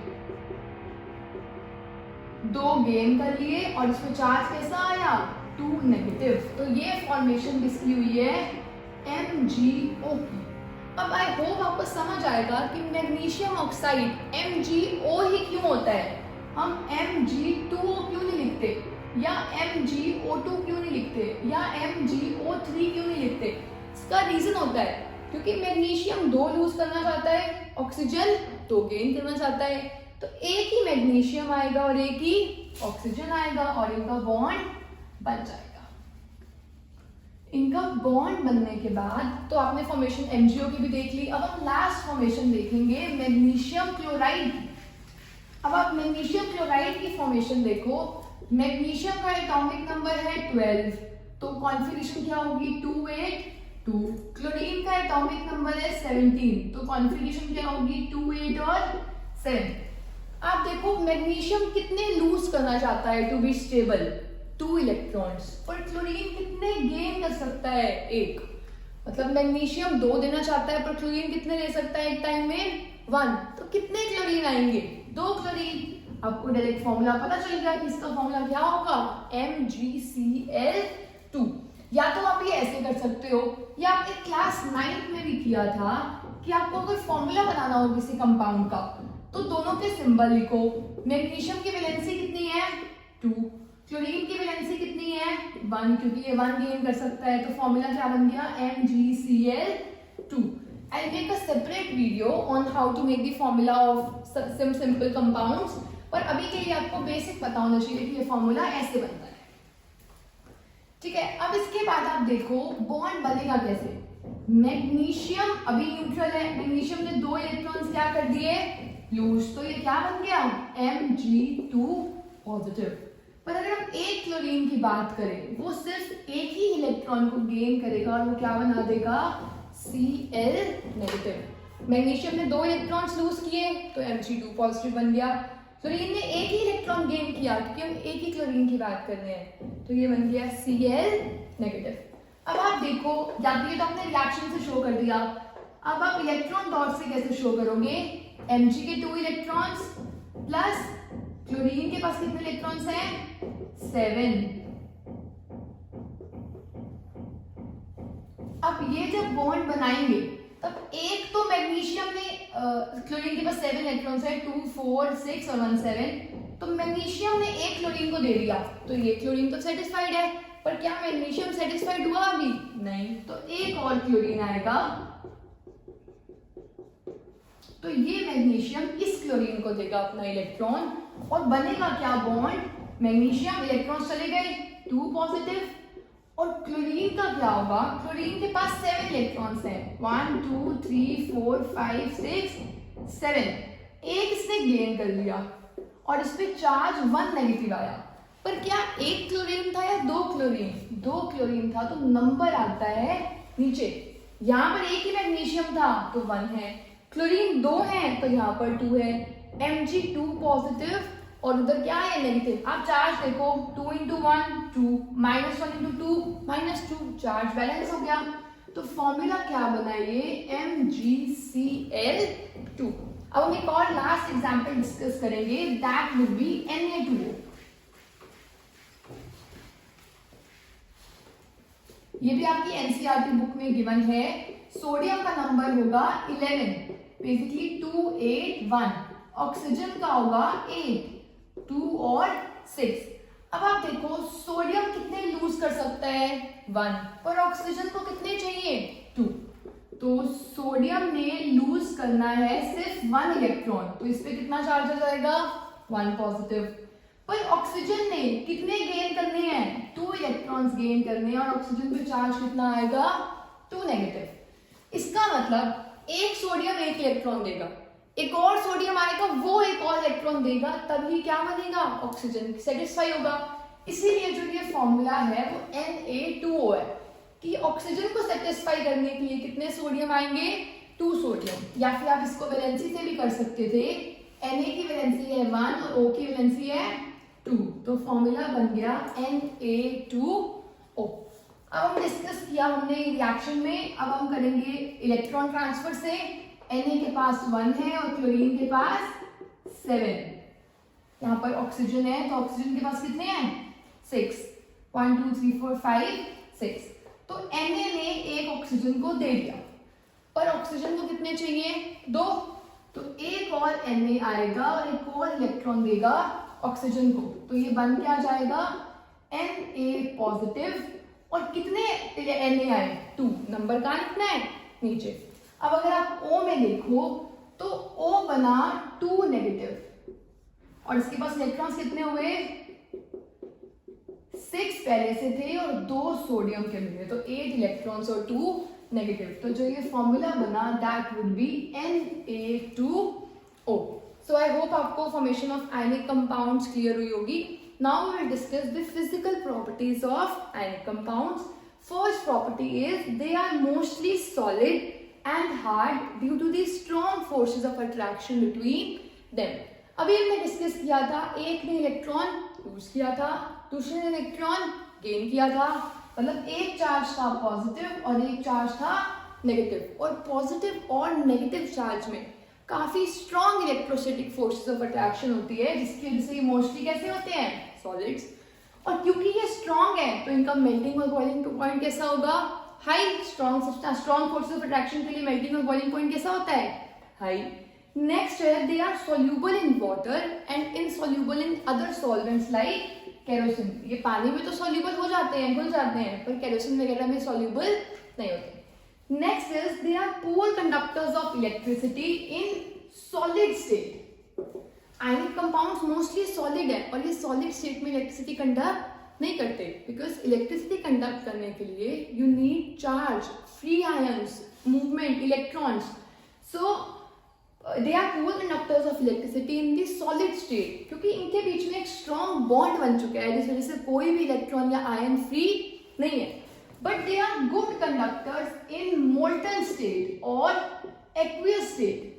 2 गेन कर लिए और इसमें चार्ज कैसा आया, 2 नेगेटिव। तो ये फॉर्मेशन किसकी हुई है, MgO की। अब आई होप आपको समझ आएगा कि मैग्नीशियम ऑक्साइड MgO ही क्यों होता है, हम Mg2O क्यों नहीं लिखते, या MgO2 क्यों नहीं लिखते, या MgO3 क्यों नहीं लिखते। इसका रीजन होता है क्योंकि मैग्नीशियम 2 लूज करना चाहता है, ऑक्सीजन 2 गेन करना चाहता है, तो एक ही मैग्नीशियम आएगा और एक ही ऑक्सीजन आएगा और इनका बॉन्ड बन जाएगा। इनका बॉन्ड बनने के बाद तो आपने फॉर्मेशन MgO की भी देख ली। अब हम लास्ट फॉर्मेशन देखेंगे मैग्नीशियम क्लोराइड की। अब आप मैग्नीशियम क्लोराइड की फॉर्मेशन देखो, मैग्नीशियम का एटॉमिक नंबर है 12, तो कॉन्फ़िगरेशन क्या होगी, 2 8 2। क्लोरीन का एटॉमिक नंबर है 17, तो कॉन्फ़िगरेशन क्या होगी, 2 8 और 7। आप देखो मैग्नीशियम कितने लूज करना चाहता है टू बी स्टेबल, 2 इलेक्ट्रॉन्स, और क्लोरीन कितने गेन कर सकता है, 1। मतलब मैग्नीशियम 2 देना चाहता है पर क्लोरीन कितने ले सकता है एक टाइम में, 1। तो कितने क्लोरीन आएंगे, 2 क्लोरीन। आपको डायरेक्ट फॉर्मूला पता चल गया कि इसका फॉर्मूला क्या होगा, MgCl2। या तो आप ये ऐसे कर सकते हो, या आपने क्लास 9th में भी किया था कि आपको कोई फॉर्मूला बनाना हो किसी कंपाउंड का, तो दोनों के सिंबल लिखो। मैग्नीशियम की वैलेंसी कितनी है, 2। क्लोरीन की वैलेंसी कितनी है, 1, क्योंकि ये 1 गेन कर सकता है, तो फॉर्मूला क्या बन गया, MgCl2। I'll make a separate video on how to make the formula of some simple compounds, पर अभी के लिए आपको बेसिक पता होना चाहिए कि ये फॉर्मूला ऐसे बनता है। ठीक है, अब इसके बाद आप देखो बॉन्ड बनेगा कैसे। मैग्नीशियम अभी न्यूट्रल है, मैग्नीशियम ने 2 इलेक्ट्रॉन्स क्या कर दिए, लूज, तो ये क्या बन गया, Mg2 पॉजिटिव। पर अगर हम एक क्लोरीन की बात करें, वो सिर्फ एक ही इलेक्ट्रॉन को गेन करेगा और वो क्या बना देगा, Cl नेगेटिव। मैग्नीशियम ने 2 इलेक्ट्रॉन्स लूज किए तो Mg2 पॉजिटिव बन गया। क्लोरीन ने एक ही इलेक्ट्रॉन गेन किया क्योंकि हम एक ही क्लोरीन की बात कर रहे हैं, तो ये बन गया Cl नेगेटिव। अब आप देखो, या तो आपने रिएक्शन से शो कर दिया, अब आप इलेक्ट्रॉन डॉट से कैसे शो करोगे, Mg के 2 इलेक्ट्रॉन्स प्लस क्लोरीन के पास कितने इलेक्ट्रॉन्स हैं, 7। अब ये जब बॉन्ड बनाएंगे तब एक तो मैग्नीशियम ने क्लोरीन के पास 7 इलेक्ट्रॉन्स है, 2 4 6 और 1 7, तो मैग्नीशियम ने एक क्लोरीन को दे दिया तो ये क्लोरीन तो सेटिस्फाइड है, पर क्या मैग्नीशियम सेटिस्फाइड हुआ अभी नहीं, तो एक और क्लोरीन आएगा, तो ये मैग्नीशियम इस क्लोरीन को देगा अपना इलेक्ट्रॉन और बनेगा क्या बॉन्ड, मैग्नीशियम इलेक्ट्रॉन्स चले गए 2 पॉजिटिव, और क्लोरीन का क्या होगा, क्लोरीन के पास 7 इलेक्ट्रॉन्स हैं, 1 2 3 4 5 6 7, एक इसने गेन कर लिया और इस पे चार्ज 1 नेगेटिव आया। पर क्या एक क्लोरीन था या 2 क्लोरीन, 2 क्लोरीन था, तो नंबर आता है नीचे। यहाँ पर एक ही मैग्नीशियम था तो 1 है, क्लोरीन 2 है तो यहाँ पर 2 है, Mg2 पॉजिटिव और उधर क्या है नेगेटिव। आप चार्ज देखो, 2 × 1 2, -1 × 2 -2, चार्ज बैलेंस हो गया। तो फॉर्मूला क्या बना ये, MgCl2। अब हम एक और लास्ट एग्जांपल डिस्कस करेंगे, दैट वुड बी Na2O। ये भी आपकी एनसीईआरटी बुक में गिवन है। सोडियम का नंबर होगा 11, बेसिकली 2 8 1, ऑक्सीजन का होगा 8 2 और 6। अब आप देखो सोडियम कितने लूज कर सकता है 1, पर ऑक्सीजन को कितने चाहिए 2, तो सोडियम ने लूज करना है सिर्फ 1 इलेक्ट्रॉन, तो इस पे कितना चार्ज आ जाएगा 1 पॉजिटिव। पर ऑक्सीजन ने कितने गेन करने हैं 2 इलेक्ट्रॉन्स गेन करने हैं और ऑक्सीजन पे चार्ज कितना आएगा 2 नेगेटिव। इसका मतलब एक सोडियम एक इलेक्ट्रॉन देगा, एक और सोडियम आएगा वो एक और इलेक्ट्रॉन देगा, तभी क्या बनेगा ऑक्सीजन सेटिस्फाई होगा। इसीलिए जो ये फॉर्मूला है वो Na2O है कि ऑक्सीजन को सेटिस्फाई करने के लिए कितने सोडियम आएंगे 2 सोडियम, या फिर आप इसको वैलेंसी से भी कर सकते थे, Na की वैलेंसी है 1 और O की वैलेंसी है 2, तो फॉर्मूला बन गया Na2O। अब हम डिस्कस किया हमने रिएक्शन में, अब हम करेंगे इलेक्ट्रॉन ट्रांसफर से। Na के पास 1 है और क्लोरीन के पास 7, यहाँ पर ऑक्सीजन है तो ऑक्सीजन के पास कितने हैं 6, 1 2 3 4 5 6, तो Na ने एक ऑक्सीजन को दे दिया, पर ऑक्सीजन को कितने चाहिए 2, तो एक और Na आएगा और एक और इलेक्ट्रॉन देगा ऑक्सीजन को, तो ये बन क्या जाएगा Na पॉजिटिव, और कितने Na आए 2, नंबर कहाँ लिखना है नीचे। अब अगर आप O में देखो तो O बना 2 नेगेटिव और इसके पास इलेक्ट्रॉन्स कितने हुए 6 पहले से थे और 2 सोडियम के मिले, तो 8 इलेक्ट्रॉन्स और 2 नेगेटिव, तो जो ये फॉर्मूला बना that would be Na2O। So I hope आपको formation of ionic compounds clear हुई होगी। Now we will discuss the physical properties of ionic compounds. First property is they are mostly solid and hard due to the strong forces of attraction between them। अभी हमने discuss किया था, एक ने electron lose किया था, दूसरे ने इलेक्ट्रॉन गेन किया था, मतलब एक चार्ज था पॉजिटिव और एक चार्ज था नेगेटिव, और पॉजिटिव और नेगेटिव चार्ज में काफी strong electrostatic forces of attraction होती है, जिसकी वजह से ये मोस्टली कैसे होते हैं सॉलिड्स। और क्योंकि ये स्ट्रॉन्ग है तो इनका मेल्टिंग और बॉइलिंग पॉइंट कैसा होगा high. Strong forces of attraction के लिए मेल्टिंग और बॉइलिंग पॉइंट कैसा होता है हाई। नेक्स्ट है they are soluble in water and insoluble in other solvents like kerosene. ये पानी में तो सॉल्यूबल हो जाते हैं, घुल जाते हैं, पर केरोसिन वगैरह में सॉल्यूबल नहीं होते। Next is they are poor conductors of electricity in solid state. Ionic compounds mostly solid है और ये सॉलिड स्टेट में इलेक्ट्रिसिटी कंडक्ट नहीं करते, बिकॉज इलेक्ट्रिसिटी कंडक्ट करने के लिए you need charge, free ions, movement, electrons. So they are poor conductors of electricity in the solid state, क्योंकि इनके बीच में एक स्ट्रॉन्ग बॉन्ड बन चुका है जिस वजह से कोई भी इलेक्ट्रॉन या आयन फ्री नहीं है. But they are good conductors in molten state और एक्वियस स्टेट.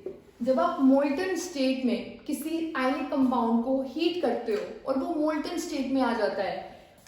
जब आप मोल्टन स्टेट में किसी आयनिक कंपाउंड को हीट करते हो और वो मोल्टन स्टेट में आ जाता है,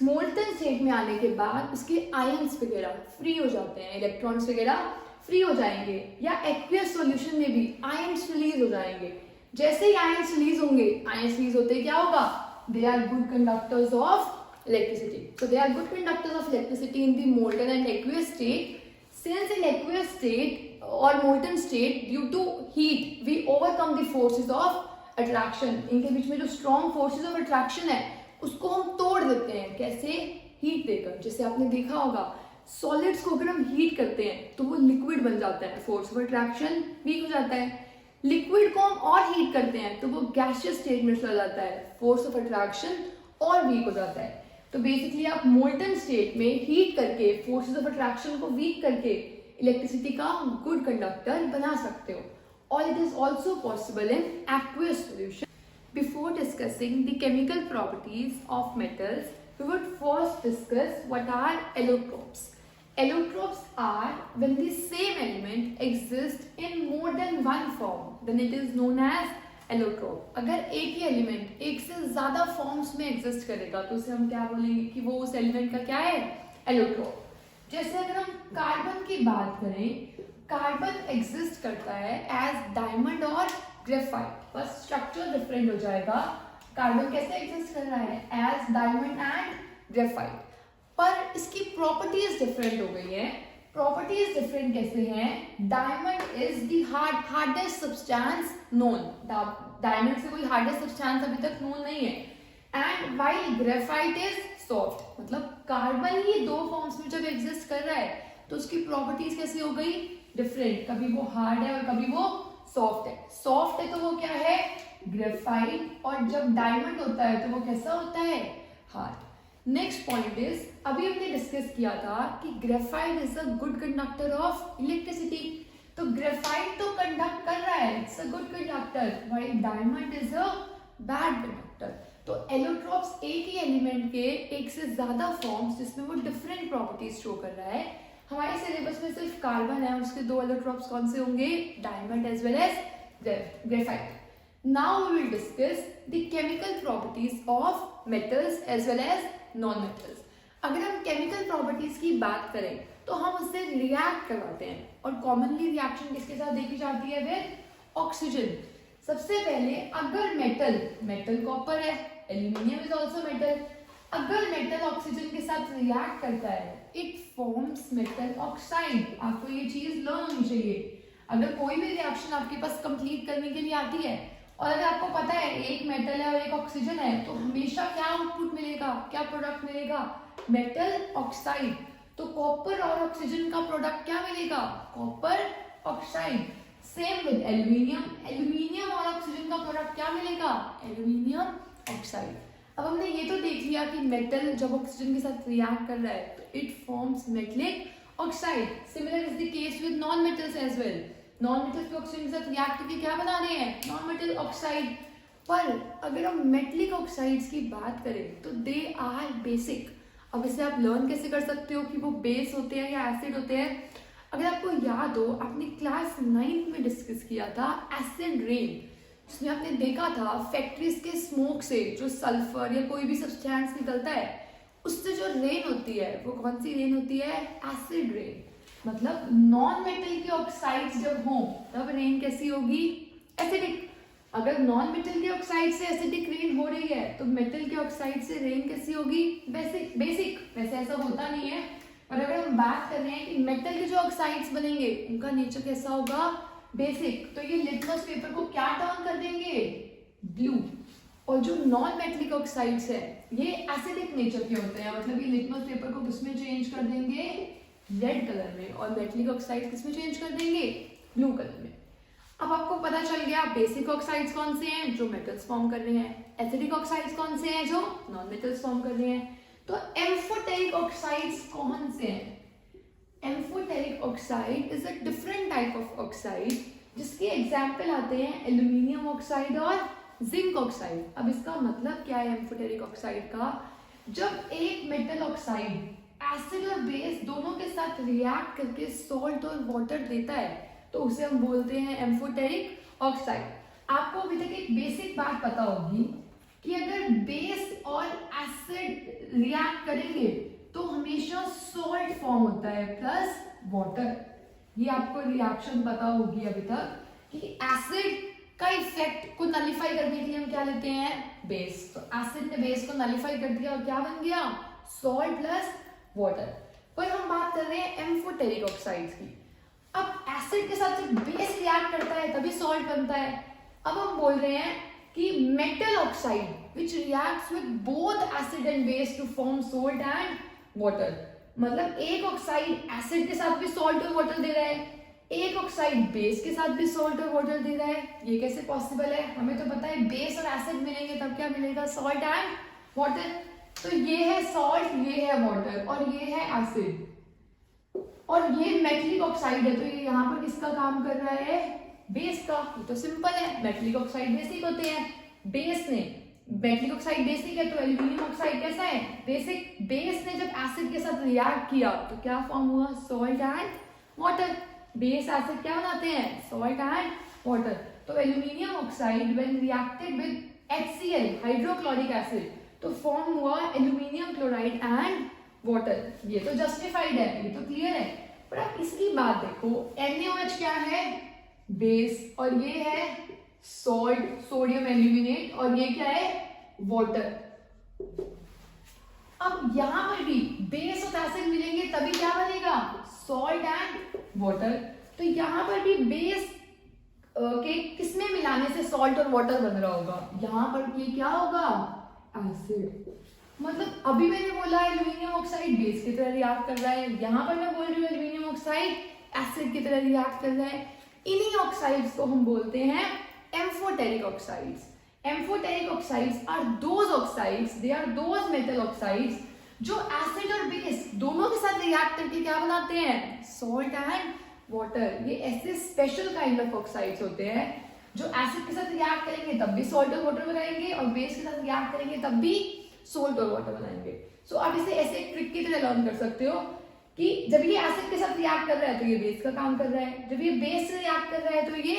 मोल्टन स्टेट में आने के बाद उसके आयंस वगैरह फ्री हो जाते हैं, इलेक्ट्रॉन्स वगैरह फ्री हो जाएंगे, या एक्वियस सॉल्यूशन में भी आयंस रिलीज हो जाएंगे. जैसे ही आयंस रिलीज होंगे, आयंस रिलीज होते क्या होगा, they are good conductors of electricity. So they are good conductors of electricity in the molten and aqueous state. Since in aqueous state or molten state, due to heat, we overcome the forces of attraction. इनके बीच में जो strong forces of attraction है, उसको हम तोड़ देते हैं. कैसे? हीट देकर. जैसे आपने देखा होगा, सॉलिड्स को अगर हम हीट करते हैं तो वो लिक्विड बन जाता है, फोर्स ऑफ अट्रैक्शन वीक हो जाता है. लिक्विड को हम और हीट करते हैं तो वो गैसियस स्टेट में चला जाता है, फोर्स ऑफ अट्रैक्शन और वीक हो जाता है. तो बेसिकली आप मोल्टन स्टेट में हीट करके फोर्सेस ऑफ अट्रैक्शन को वीक करके इलेक्ट्रिसिटी का गुड कंडक्टर बना सकते हो. और it is also possible in aqueous solution. Before discussing the chemical properties of metals, we would first discuss what are allotropes. Allotropes are when the same element exists in more than one form, then it is known as allotrope. अगर एक ही element एक से ज्यादा forms में exist करेगा तो उसे हम क्या बोलेंगे कि वो उस एलिमेंट का क्या है, एलोट्रोप. जैसे अगर हम कार्बन की बात करें, कार्बन एग्जिस्ट करता है एज डायमंड और ग्रेफाइट. बस स्ट्रक्चर डिफरेंट हो जाएगा. कार्बन कैसे एग्जिस्ट कर रहा है, एज डायमंड एंड ग्रेफाइट, पर इसकी प्रॉपर्टीज डिफरेंट हो गई है. प्रॉपर्टीज डिफरेंट कैसे हैं? Diamond is the hardest substance known. Diamond से कोई हार्डेस्ट सब्सटेंस अभी तक नोन नहीं है. And while graphite is soft. मतलब कार्बन ही दो फॉर्म्स में जब एग्जिस्ट कर रहा है तो उसकी प्रॉपर्टीज कैसी हो गई, डिफरेंट. कभी वो हार्ड है और कभी वो सॉफ्ट है. सॉफ्ट है तो वो क्या है, ग्रेफाइट, और जब डायमंड होता है तो वो कैसा होता है, हार्ड. नेक्स्ट पॉइंट इज, अभी हमने डिस्कस किया था कि graphite is a good conductor of electricity. तो ग्रेफाइट तो कंडक्ट कर रहा है, it's a good conductor, while diamond is a bad conductor. तो एलोट्रोप्स एक ही एलिमेंट के एक से ज्यादा फॉर्म्स जिसमें वो डिफरेंट प्रॉपर्टीज शो कर रहा है. हमारे सिलेबस में सिर्फ कार्बन है और उसके दो एलोट्रोप्स कौन से होंगे, diamond as well as graphite. Now we will discuss the chemical properties of metals as well as non-metals. अगर हम chemical properties की बात करें तो हम उससे react करवाते हैं, और commonly reaction किसके साथ देखी जाती है, with oxygen. सबसे पहले अगर metal copper है, aluminium is also metal. अगर metal oxygen के साथ react करता है, it forms metal oxide. आपको ये चीज लर्न होनी चाहिए. अगर कोई भी रिएक्शन आपके पास कंप्लीट करने के लिए आती है और अगर आपको पता है एक मेटल है और एक ऑक्सीजन है, तो हमेशा क्या आउटपुट मिलेगा, क्या प्रोडक्ट मिलेगा, मेटल ऑक्साइड. तो कॉपर और ऑक्सीजन का प्रोडक्ट क्या मिलेगा, copper oxide. Same with aluminium और ऑक्सीजन का प्रोडक्ट क्या मिलेगा, एल्यूमिनियम ऑक्साइड. अब हमने ये तो देख लिया कि मेटल जब ऑक्सीजन के साथ रिएक्ट कर रहा है तो it forms metallic oxide. Similar is the case with non metals as well. Non metals के ऑक्सीजन के साथ रिएक्ट करके क्या बना रहे हैं, नॉन मेटल ऑक्साइड. पर अगर हम मेटलिक ऑक्साइड्स की बात करें तो दे आर बेसिक. अब इसे आप लर्न कैसे कर सकते हो कि वो बेस होते हैं या एसिड होते हैं. अगर आपको याद हो, आपने क्लास 9 में डिस्कस किया था एसिड रेन, जिसमें आपने देखा था फैक्ट्रीज के स्मोक से जो सल्फर या कोई भी सब्सटेंस निकलता है, उससे जो रेन होती है वो कौन सी रेन होती है, एसिड रेन. मतलब नॉन मेटल के ऑक्साइड्स जब हों तब रेन कैसी होगी, एसिडिक. अगर नॉन मेटल के ऑक्साइड से एसिडिक रेन हो रही है तो मेटल के ऑक्साइड से रेन कैसी होगी, बेसिक. वैसे ऐसा होता नहीं है, पर अगर हम बात कर रहे हैं कि मेटल के जो ऑक्साइड्स बनेंगे उनका नेचर कैसा होगा, बेसिक. तो ये लिटमस पेपर को क्या टर्न कर देंगे, ब्लू. और जो नॉन मेटलिक ऑक्साइड्स है ये एसिडिक नेचर के होते हैं. मतलब ये लिटमस पेपर को किसमें चेंज कर देंगे, रेड कलर में, और मेटलिक ऑक्साइड किसमें चेंज कर देंगे, ब्लू कलर में. अब आपको पता चल गया बेसिक ऑक्साइड्स कौन से हैं, जो मेटल्स फॉर्म कर रहे हैं, एसिडिक ऑक्साइड्स कौन से हैं, जो नॉन मेटल्स फॉर्म कर रहे हैं. तो एम्फोटेरिक ऑक्साइड्स कौन से हैं? Amphoteric oxide is a different type of oxide जिसके एग्जाम्पल आते हैं एल्यूमिनियम ऑक्साइड और जिंक ऑक्साइड। अब इसका मतलब क्या है एम्फोटेरिक ऑक्साइड का? जब एक मेटल ऑक्साइड एसिड और बेस दोनों के साथ रिएक्ट करके सॉल्ट और वाटर देता है तो उसे हम बोलते हैं एम्फोटेरिक ऑक्साइड। आपको अभी तक एक बेसिक बात पता होगी कि अगर बेस और एसिड रिएक्ट करेंगे तो हमेशा सॉल्ट फॉर्म होता है प्लस वाटर। ये आपको रिएक्शन पता होगी अभी तक कि एसिड का इफेक्ट को नलिफाई करने के लिए हम क्या लेते हैं? बेस। तो एसिड ने बेस को नलिफाई कर दिया और क्या बन गया? Salt plus water. पर हम बात कर रहे हैं एम्फोटेरिक ऑक्साइड्स की। अब एसिड के साथ जब बेस रिएक्ट करता है तभी सॉल्ट बनता है। अब हम बोल रहे हैं कि metal oxide which reacts with both acid and base to form salt and water. मतलब एक ऑक्साइड एसिड के साथ भी सॉल्ट और वाटर दे रहा है, एक ऑक्साइड बेस के साथ भी सॉल्ट और वाटर दे रहा है। ये कैसे पॉसिबल है? हमें तो पता है बेस और एसिड मिलेंगे तब क्या मिलेगा? Salt and water. तो ये है सॉल्ट, ये है वाटर और ये है एसिड और ये मेटलिक ऑक्साइड है। तो ये यहाँ पर किसका काम कर रहा है? बेस का। ये तो सिंपल है, मेटलिक ऑक्साइड बेसिक होते हैं। बेस ने मेटलिक ऑक्साइड बेसिक है तो एल्यूमिनियम ऑक्साइड कैसा है? बेसिक। बेस ने जब एसिड के साथ रिएक्ट किया तो क्या फॉर्म हुआ? Salt and water. Base acid क्या बनाते हैं? Salt and water. तो aluminium oxide when reacted with HCl hydrochloric acid तो फॉर्म हुआ एल्यूमिनियम क्लोराइड एंड वाटर। ये तो जस्टिफाइड है, ये तो क्लियर है। पर आप इसकी बात देखो, NaOH क्या है? बेस और ये है सॉल्ट, सोडियम एल्यूमिनेट और ये क्या है? वाटर। अब यहां पर भी बेस और एसिड मिलेंगे तभी क्या बनेगा? Salt and water. तो यहां पर भी बेस के किसमें मिलाने से सॉल्ट और वाटर बन रहा होगा? यहां पर ये क्या होगा? एसिड। मतलब अभी मैंने बोला एल्यूमिनियम ऑक्साइड बेस की तरह रिएक्ट कर रहा है, यहां पर मैं बोल रही हूँ एल्यूमिनियम ऑक्साइड एसिड की तरह रिएक्ट कर रहा है। इन्हीं ऑक्साइड्स को हम बोलते हैं amphoteric oxides. Amphoteric oxides are those oxides, they are those metal oxides जो एसिड और बेस दोनों के साथ रिएक्ट करके क्या बनाते हैं? Salt and water. ये ऐसे स्पेशल काइंड ऑफ ऑक्साइड्स होते हैं जो एसिड के साथ रिएक्ट करेंगे तब भी सॉल्ट और वाटर बनाएंगे और बेस के साथ रिएक्ट करेंगे तब भी सॉल्ट और वाटर बनाएंगे। सो आप इसे ऐसे एक ट्रिक की तरह लर्न कर सकते हो कि जब ये एसिड के साथ रिएक्ट कर रहा है तो ये बेस का काम कर रहा है, जब ये बेस से रिएक्ट कर रहा है तो ये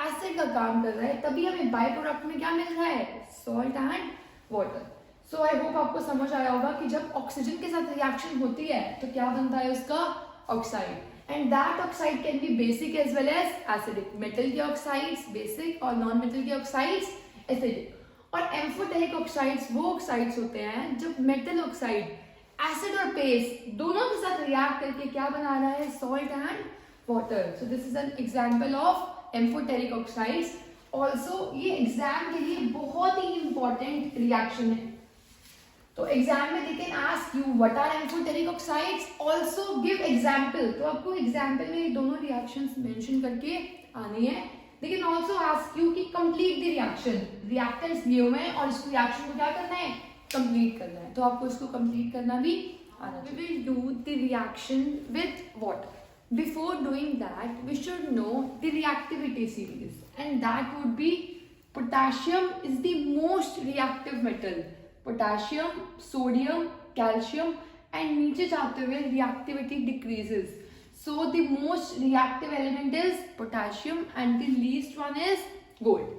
एसिड का काम कर रहा है, तभी हमें बाय प्रोडक्ट में क्या मिल रहा है? Salt and water. So I hope आपको समझ आया होगा कि जब ऑक्सीजन के साथ रिएक्शन होती है तो क्या बनता है उसका? Oxide. And that oxide can be basic as well as acidic. Metal के ऑक्साइड्स बेसिक और नॉन मेटल के ऑक्साइड्स एसिडिक। और एम्फोटेरिक ऑक्साइड्स वो ऑक्साइड्स होते हैं जब मेटल ऑक्साइड एसिड और बेस दोनों के साथ रिएक्ट करके क्या बना रहा है? Salt and water. So this is an example of amphoteric oxides. Also ये एग्जाम के लिए बहुत ही इंपॉर्टेंट रिएक्शन है। तो एग्जाम में they can ask you what are amphoteric oxides, also give example. तो आपको एग्जाम्पल में ये दोनों रिएक्शंस मेंशन करके आनी है। They can also ask you कि कंप्लीट द रिएक्शन। रिएक्टेंट्स दिए हुए हैं और इस रिएक्शन को क्या करना है? कंप्लीट करना है। तो आपको इसको कंप्लीट करना भी आना चाहिए। We will do the reaction with water. Before doing that, we should know the reactivity series, and that would be potassium is the most reactive metal. Potassium, sodium, calcium, and नीचे जाते हुए reactivity decreases. So the most reactive element is potassium, and the least one is gold.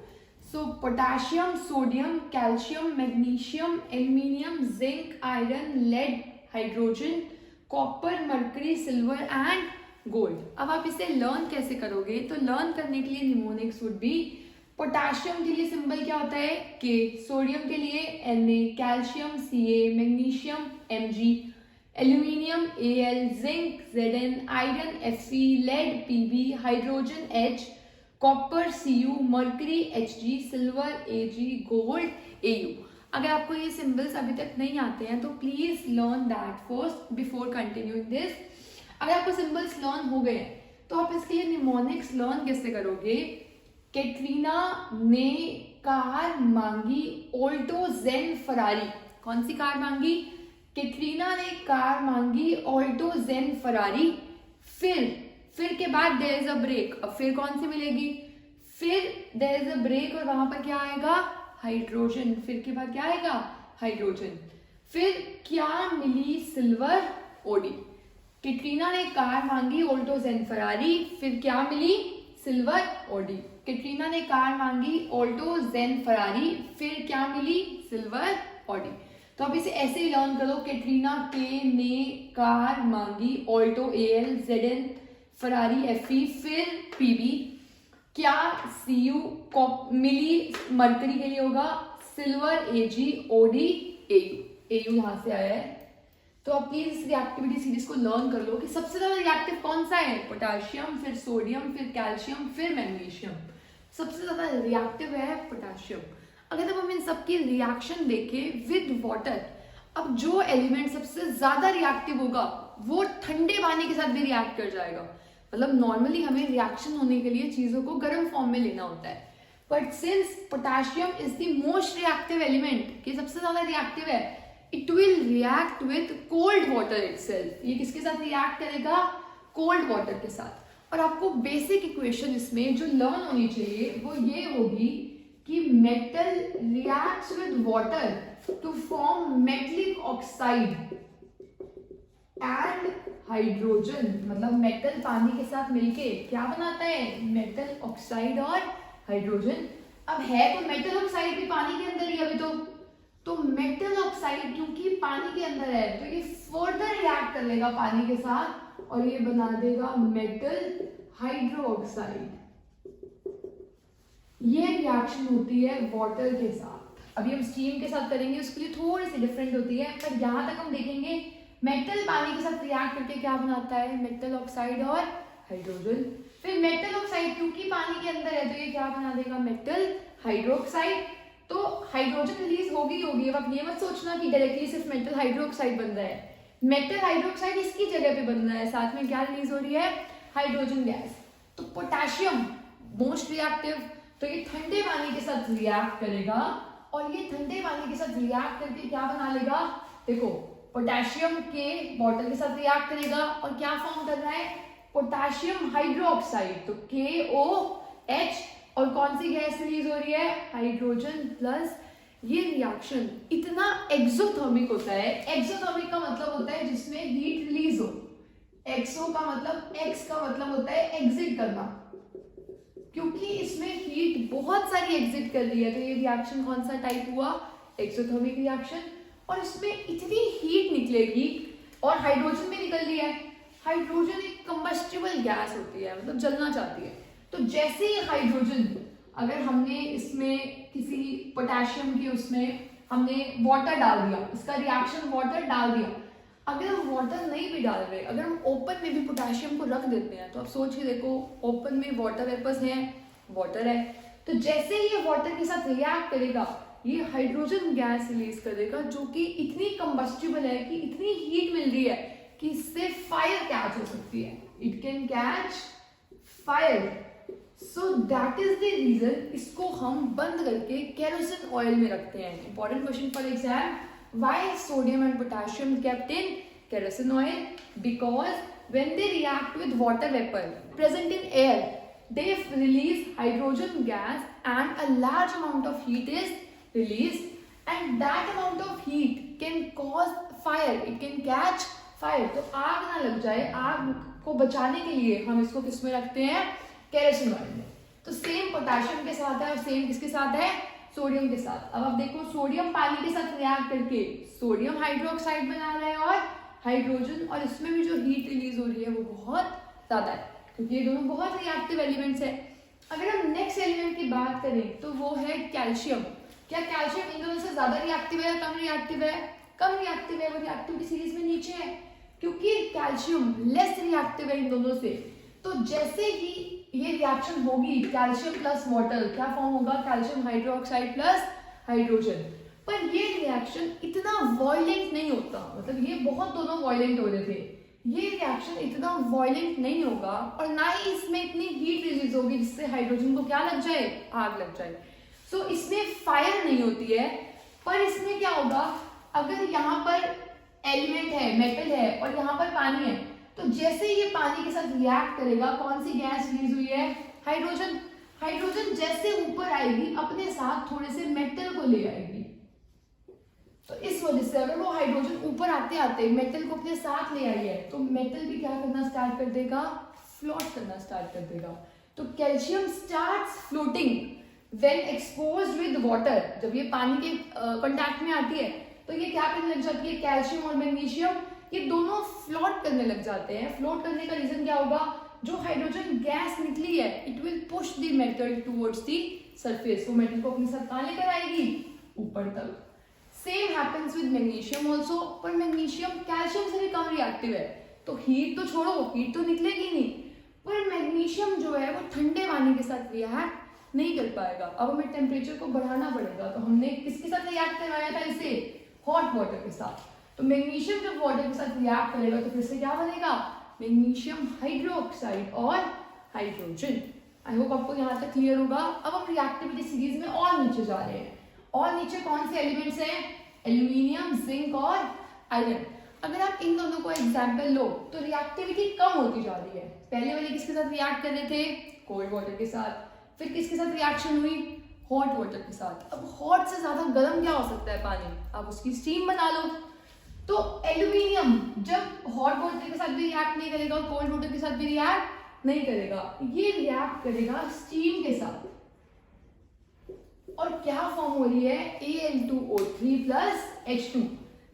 So potassium, sodium, calcium, magnesium, aluminium, zinc, iron, lead, hydrogen, copper, mercury, silver and gold. अब आप इसे learn कैसे करोगे? तो learn करने के लिए mnemonics would be potassium के लिए सिंबल क्या होता है? K, सोडियम के लिए Na, calcium Ca, magnesium Mg, aluminium Al, zinc Zn, iron Fe, lead Pb, hydrogen H, copper Cu, mercury Hg, silver Ag, gold Au। अगर आपको ये सिंबल्स अभी तक नहीं आते हैं तो please learn that first before continuing this. अगर आपको सिंबल्स लर्न हो गए तो आप इसके लिए निमोनिक्स लर्न कैसे करोगे? कैटरीना ने कार मांगी ऑल्टो जेन फरारी। कौन सी कार मांगी? कैटरीना ने कार मांगी ऑल्टो जेन फरारी, फिर के बाद देयर इज अ ब्रेक। अब फिर कौन सी मिलेगी, फिर देयर इज अ ब्रेक और वहां पर क्या आएगा, हाइड्रोजन। फिर के बाद क्या आएगा, हाइड्रोजन। फिर क्या मिली, सिल्वर ओडी। कैटरीना ने कार मांगी ऑल्टो जेन फरारी, फिर क्या मिली, सिल्वर ओडी। कैटरीना ने कार मांगी ऑल्टो जेन फरारी, फिर क्या मिली, सिल्वर ओडी। तो अब इसे ऐसे ही लर्न करो, कैटरीना के ने कार मांगी Alto AL ZN Ferrari FE, फिर PB, क्या CU मिली मरकरी के लिए होगा, सिल्वर AG OD AU यहाँ से आया है। तो आप प्लीज इस रिएक्टिविटी सीरीज को लर्न कर लो कि सबसे ज्यादा रिएक्टिव कौन सा है, पोटेशियम, फिर सोडियम, फिर कैल्शियम, फिर मैग्नीशियम। सबसे ज्यादा रिएक्टिव है पोटेशियम। अगर हम इन सबकी रिएक्शन देखें विद वाटर, अब जो एलिमेंट सबसे ज्यादा रिएक्टिव होगा वो ठंडे पानी के साथ भी रिएक्ट कर जाएगा। मतलब नॉर्मली हमें रिएक्शन होने के लिए चीजों को गर्म फॉर्म में लेना होता है, but since potassium is the most reactive element, कि सबसे ज्यादा रिएक्टिव है, it will react with cold water itself. ये किसके साथ रिएक्ट करेगा, कोल्ड वाटर के साथ। और आपको बेसिक इक्वेशन इसमें जो लर्न होनी चाहिए वो ये होगी कि metal reacts with water to form metallic oxide and hydrogen. मतलब मेटल पानी के साथ मिलके क्या बनाता है, मेटल ऑक्साइड और हाइड्रोजन। अब है तो मेटल ऑक्साइड भी पानी के अंदर ही अभी तो मेटल ऑक्साइड क्योंकि पानी के अंदर है तो ये फर्दर रिएक्ट कर लेगा पानी के साथ और ये बना देगा मेटल हाइड्रोक्साइड। ये रिएक्शन होती है वाटर के साथ। अभी हम स्टीम के साथ करेंगे, उसके लिए थोड़ी सी डिफरेंट होती है, पर यहां तक हम देखेंगे मेटल पानी के साथ रिएक्ट करके क्या बनाता है, मेटल ऑक्साइड और हाइड्रोजन। फिर मेटल ऑक्साइड क्योंकि पानी के अंदर है तो ये क्या बना देगा, मेटल हाइड्रोक्साइड। तो हाइड्रोजन रिलीज होगी। अब आप ये मत सोचना कि डायरेक्टली सिर्फ मेटल हाइड्रोक्साइड बन रहा है, मेटल हाइड्रोक्साइड इसकी जगह पे बन रहा है, साथ में क्या रिलीज हो रही है, हाइड्रोजन गैस। तो पोटेशियम मोस्ट रिएक्टिव, तो ये ठंडे पानी के साथ रिएक्ट करेगा और ये ठंडे पानी के साथ रिएक्ट करके क्या बना लेगा, देखो पोटेशियम के वाटर के साथ रिएक्ट करेगा और क्या फॉर्म कर रहा है, पोटेशियम हाइड्रोक्साइड। तो KOH और कौन सी गैस रिलीज हो रही है, हाइड्रोजन प्लस। ये रिएक्शन इतना एक्सोथर्मिक होता है। एक्सोथर्मिक का मतलब होता है जिसमें हीट रिलीज हो। एक्सो का मतलब, एक्स का मतलब होता है एग्जिट करना, क्योंकि इसमें हीट बहुत सारी एग्जिट कर रही है तो ये रिएक्शन कौन सा टाइप हुआ, एक्सोथर्मिक रिएक्शन। और इसमें इतनी हीट निकलेगी और हाइड्रोजन भी निकल रही है। हाइड्रोजन एक कंबस्टिबल गैस होती है, मतलब जलना चाहती है। तो जैसे ही हाइड्रोजन, अगर हमने इसमें किसी पोटेशियम के उसमें हमने वाटर डाल दिया, इसका रिएक्शन वाटर डाल दिया, अगर हम वाटर नहीं भी डाल रहे, अगर हम ओपन में भी पोटेशियम को रख देते हैं तो आप सोच के देखो, ओपन में वाटर वेपर्स हैं, वाटर है, तो जैसे ही ये वाटर के साथ रिएक्ट करेगा ये हाइड्रोजन गैस रिलीज करेगा जो कि इतनी कंबस्टिबल है कि इतनी हीट मिल रही है कि इससे फायर कैच हो सकती है, it can catch fire. So that is the reason इसको हम बंद करके केरोसिन ऑयल में रखते हैं। Important question for exam, why sodium and potassium kept in kerosene oil? Because when they react with water vapor present in air, they release hydrogen gas and a large amount of heat is released, and that amount of heat can cause fire, it can catch fire। तो आग ना लग जाए, आग को बचाने के लिए हम इसको किस में रखते हैं, केरोसिन ऑयल में। तो सेम पोटेशियम के साथ है और सेम किसके साथ है, सोडियम के साथ। अब आप देखो सोडियम पानी के साथ रिएक्ट करके सोडियम हाइड्रोक्साइड बना रहा है और हाइड्रोजन, और इसमें भी जो हीट रिलीज हो रही है वो बहुत ज्यादा है क्योंकि ये दोनों बहुत रिएक्टिव एलिमेंट्स है। अगर हम नेक्स्ट एलिमेंट की बात करें तो वो है कैल्शियम। क्या कैल्शियम इन दोनों से ज्यादा रिएक्टिव है या कम रिएक्टिव है, कम रिएक्टिव है, वो रिएक्टिविटी सीरीज में नीचे है क्योंकि कैल्शियम लेस रिएक्टिव है इन दोनों से। तो जैसे ही ये रिएक्शन होगी कैल्शियम प्लस वाटर, क्या फॉर्म होगा, कैल्शियम हाइड्रोक्साइड प्लस हाइड्रोजन। पर ये रिएक्शन इतना वॉयलेंट नहीं होता, मतलब ये बहुत दोनों वॉयलेंट हो रहे थे, ये रिएक्शन इतना वॉयलेंट नहीं होगा और ना ही इसमें इतनी हीट रिलीज होगी जिससे हाइड्रोजन को क्या लग जाए, आग लग जाए। सो इसमें फायर नहीं होती है, पर इसमें क्या होगा, अगर यहाँ पर एलिमेंट है, मेटल है और यहाँ पर पानी है, तो जैसे ही ये पानी के साथ रिएक्ट करेगा कौन सी गैस रिलीज हुई है? हाइड्रोजन। हाइड्रोजन जैसे ऊपर आएगी अपने साथ थोड़े से मेटल को ले आएगी, तो इस वजह से अगर वो हाइड्रोजन ऊपर आते आते मेटल को अपने साथ ले आई है तो मेटल भी क्या करना स्टार्ट कर देगा? फ्लोट करना स्टार्ट कर देगा। तो calcium starts floating when exposed with water. जब ये पानी के कांटेक्ट में आती है तो ये क्या करने लग जाती है? कैल्शियम और मैग्नीशियम ये दोनों फ्लोट करने लग जाते हैं। फ्लोट करने का रीजन क्या होगा? जो हाइड्रोजन गैस निकली है it will push the metal towards the surface. वो मेटल को अपने साथ कहाँ लेकर आएगी? ऊपर तक। Same happens with magnesium also, पर मैग्नीशियम कैल्शियम से भी कम रिएक्टिव है, तो हीट तो छोड़ो, हीट तो निकलेगी नहीं, पर मैग्नीशियम जो है वो ठंडे पानी के साथ रिएक्ट नहीं कर पाएगा। अब हमें टेम्परेचर को बढ़ाना पड़ेगा, तो हमने किसके साथ रिएक्ट करवाया था इसे? हॉट वाटर के साथ। तो मैग्नीशियम जब वाटर के साथ रिएक्ट करेगा तो फिर से क्या बनेगा? मैग्नीशियम हाइड्रोक्साइड और हाइड्रोजन। आई होप आपको यहाँ तक क्लियर होगा। अब हम रिएक्टिविटी सीरीज में और नीचे जा रहे हैं। और नीचे कौन से एलिमेंट्स हैं? एल्यूमिनियम, जिंक और आयरन। अगर आप इन दोनों को एग्जाम्पल लो तो रिएक्टिविटी कम होती जा रही है। पहले वाले किसके साथ रिएक्ट कर रहे थे? कोल्ड वाटर के साथ। फिर किसके साथ रिएक्शन हुई? हॉट वाटर के साथ। अब हॉट से ज्यादा गर्म क्या हो सकता है? पानी। आप उसकी स्टीम बना लो। तो एल्यूमिनियम जब हॉट वाटर के साथ भी रिएक्ट नहीं करेगा और कोल्ड वाटर के साथ भी रिएक्ट नहीं करेगा, ये रिएक्ट करेगा स्टीम के साथ। और क्या फॉर्म हो रही है? Al2O3 plus H2।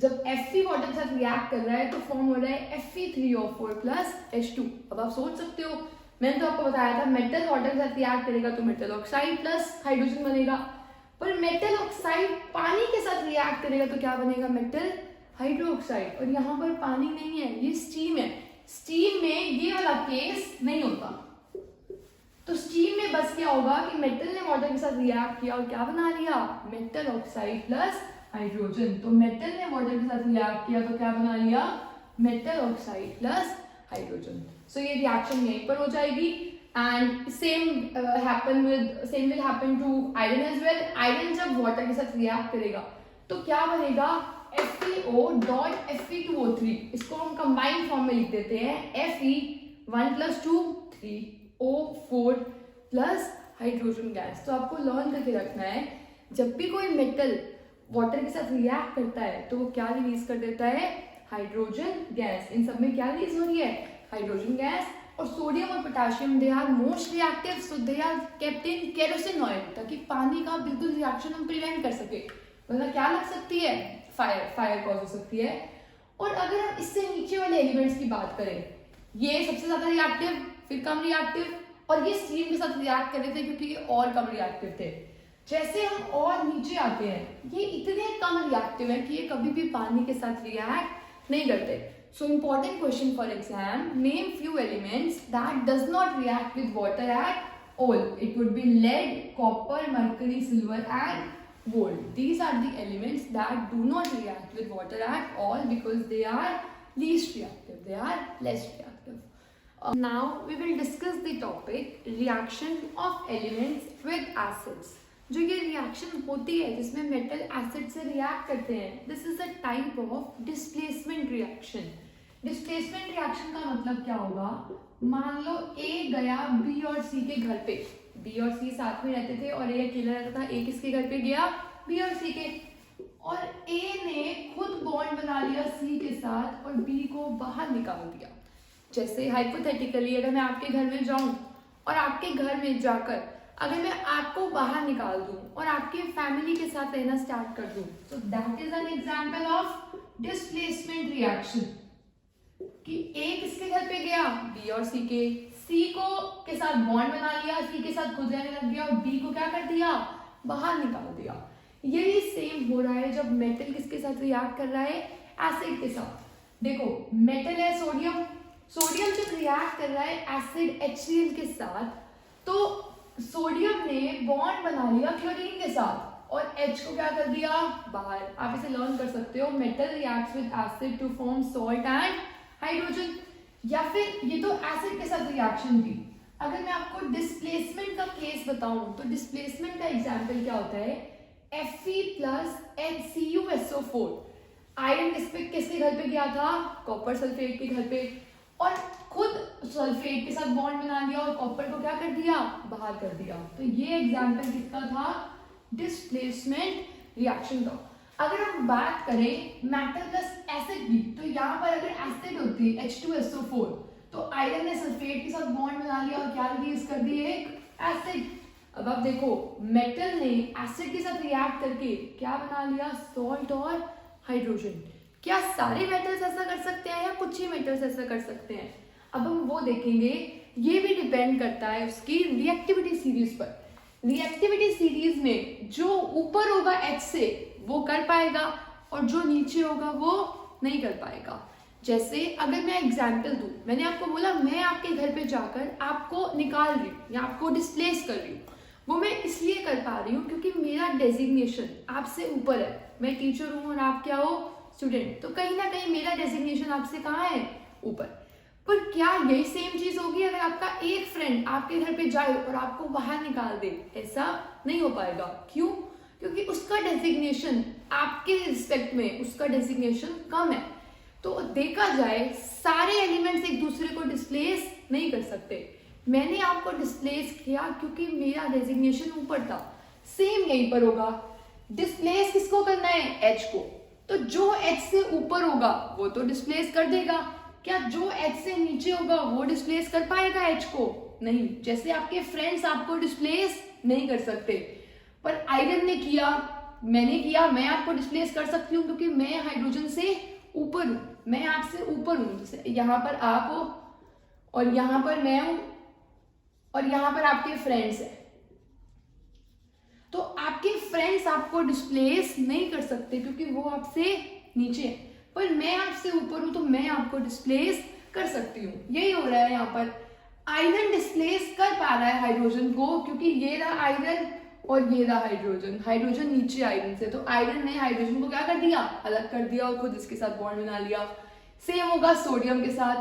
जब Fe वाटर के साथ रिएक्ट कर रहा है तो फॉर्म हो रहा है Fe3O4 प्लस H2। अब आप सोच सकते हो, मैंने तो आपको बताया था मेटल वाटर के साथ रिएक्ट करेगा तो मेटल ऑक्साइड प्लस हाइड्रोजन बनेगा, पर मेटल ऑक्साइड पानी के साथ रिएक्ट करेगा तो क्या बनेगा? Metal hydroxide. और यहाँ पर पानी नहीं है, ये स्टीम है। स्टीम में ये वाला केस नहीं होता। तो स्टीम में बस क्या होगा कि मेटल ने वाटर के साथ रिएक्ट किया और क्या बना लिया? Metal oxide plus hydrogen. तो मेटल ने वाटर के साथ रिएक्ट किया तो क्या बना लिया? Metal oxide plus hydrogen. So ये रिएक्शन यहीं पर हो जाएगी। And same will happen to iron as well. Iron जब वाटर के साथ रिएक्ट करेगा तो क्या बनेगा? FeO dot Fe2O3। इसको हम कंबाइंड फॉर्म में लिख देते हैं Fe1 + 2 3O4 plus hydrogen gas. तो आपको लर्न करके रखना है, जब भी कोई मेटल वाटर के साथ रिएक्ट करता है तो वो क्या रिलीज कर देता है? Hydrogen gas. इन सब में क्या रिलीज हो रही है? Hydrogen gas. और सोडियम और potassium they are most reactive, so they are kept in kerosene oil, ताकि पानी का बिल्कुल रिएक्शन हम प्रिवेंट कर सके, वरना क्या लग सकती है? फायर कॉज हो सकती है। और अगर हम इससे नीचे वाले एलिमेंट्स की बात करें, ये सबसे ज्यादा रिएक्टिव, फिर कम रिएक्टिव, और ये स्टीम के साथ रिएक्ट कर रहे थे क्योंकि ये और कम रिएक्टिव थे। जैसे हम और नीचे आते हैं, ये इतने कम रिएक्टिव है कि ये कभी भी पानी के साथ रिएक्ट नहीं करते। So important question for exam, name few elements that does not react with water at all. It would be lead, copper, mercury, silver and gold. These are the elements that do not react with water at all because they are least reactive. They are less reactive. Now we will discuss the topic reaction of elements with acids. जो ये reaction होती है जिसमें metal acid से react करते हैं, this is a type of displacement reaction. Displacement reaction का मतलब क्या होगा? मान लो A गया B और C के घर पे, B और C साथ में रहते थे और A अकेला रहता था। A किसके घर पे गया? B और C के। और A ने खुद बॉन्ड बना लिया C के साथ और B को बाहर निकाल दिया। जैसे हाइपोथेटिकली अगर मैं आपके घर में जाऊं और आपके घर में जाकर अगर मैं आपको बाहर निकाल दूं और आपके फैमिली के साथ रहना स्टार्ट कर दूं, so that is an example of displacement reaction। कि A किसके घर पे गया? B और C के। C को के साथ बॉन्ड बना लिया, C के साथ खुद रहने लग गया और B को क्या कर दिया? बाहर निकाल दिया। यही सेम हो रहा है जब मेटल किसके साथ रिएक्ट कर रहा है? एसिड के साथ। देखो मेटल है सोडियम, सोडियम जब रिएक्ट कर रहा है एसिड HCl के साथ, तो सोडियम ने बॉन्ड बना लिया क्लोरीन के साथ और H को क्या कर दिया? बाहर। आप इसे लर्न कर सकते हो, metal reacts with acid to form salt and hydrogen. या फिर ये तो एसिड के साथ रिएक्शन थी। अगर मैं आपको डिस्प्लेसमेंट का केस बताऊं तो डिस्प्लेसमेंट का एग्जांपल क्या होता है? Fe plus HCuSO4। आयरन किसके घर पे गया था? कॉपर सल्फेट के घर पे, और खुद सल्फेट के साथ बॉन्ड बना लिया और कॉपर को क्या कर दिया? बाहर कर दिया। तो ये एग्जाम्पल किसका था? डिस्प्लेसमेंट रिएक्शन का। अगर हम बात करें मेटल प्लस एसिड की, तो यहाँ पर अगर एसिड होती है H2SO4, तो आयरन ने सल्फेट के साथ बॉन्ड बना लिया और क्या रिलीज कर दी? एक एसिड। अब आप देखो, मेटल ने एसिड के साथ रिएक्ट करके क्या बना लिया? सॉल्ट और हाइड्रोजन। क्या सारे मेटल्स ऐसा कर सकते हैं या कुछ ही मेटल्स ऐसा कर सकते हैं? अब हम वो देखेंगे। ये भी डिपेंड करता है उसकी रिएक्टिविटी सीरीज पर। रिएक्टिविटी सीरीज में जो ऊपर होगा H से वो कर पाएगा और जो नीचे होगा वो नहीं कर पाएगा। जैसे अगर मैं एग्जाम्पल दूं, मैंने आपको बोला मैं आपके घर पे जाकर आपको निकाल रही हूँ या आपको डिस्प्लेस कर रही हूँ, वो मैं इसलिए कर पा रही हूँ क्योंकि मेरा डेजिग्नेशन आपसे ऊपर है। मैं टीचर हूँ और आप क्या हो? स्टूडेंट। तो कहीं ना कहीं मेरा डेजिग्नेशन आपसे कहाँ है? ऊपर। पर क्या यही सेम चीज होगी अगर आपका एक फ्रेंड आपके घर पे जाए और आपको बाहर निकाल दे? ऐसा नहीं हो पाएगा। क्यों? क्योंकि उसका डेजिग्नेशन आपके रिस्पेक्ट में उसका डेजिग्नेशन कम है। तो देखा जाए सारे एलिमेंट्स एक दूसरे को डिस्प्लेस नहीं कर सकते। मैंने आपको डिस्प्लेस किया क्योंकि मेरा डेजिग्नेशन ऊपर था। सेम यहीं पर होगा। डिस्प्लेस किसको करना है? H को। तो जो H से ऊपर होगा वो तो डिस्प्लेस कर देगा। क्या जो H से नीचे होगा वो डिस्प्लेस कर पाएगा H को? नहीं। जैसे आपके फ्रेंड्स आपको डिस्प्लेस नहीं कर सकते, पर आयरन ने किया, मैंने किया, मैं आपको डिस्प्लेस कर सकती हूँ क्योंकि मैं हाइड्रोजन से ऊपर हूँ, मैं आपसे ऊपर हूँ। जैसे यहाँ पर आप हो और यहाँ पर मैं हूँ और यहाँ पर आपके फ्रेंड्स हैं, तो आपके फ्रेंड्स आपको डिस्प्लेस नहीं कर सकते क्योंकि वो आपसे नीचे है। पर मैं आपसे ऊपर हूं तो मैं आपको डिस्प्लेस कर सकती हूँ। यही हो रहा है यहाँ पर। आयरन डिस्प्लेस कर पा रहा है हाइड्रोजन को क्योंकि ये रहा आयरन और ये रहा हाइड्रोजन। हाइड्रोजन नीचे आयरन से, तो आयरन ने हाइड्रोजन को क्या कर दिया? अलग कर दिया और खुद इसके साथ बॉन्ड बना लिया। सेम होगा सोडियम के साथ।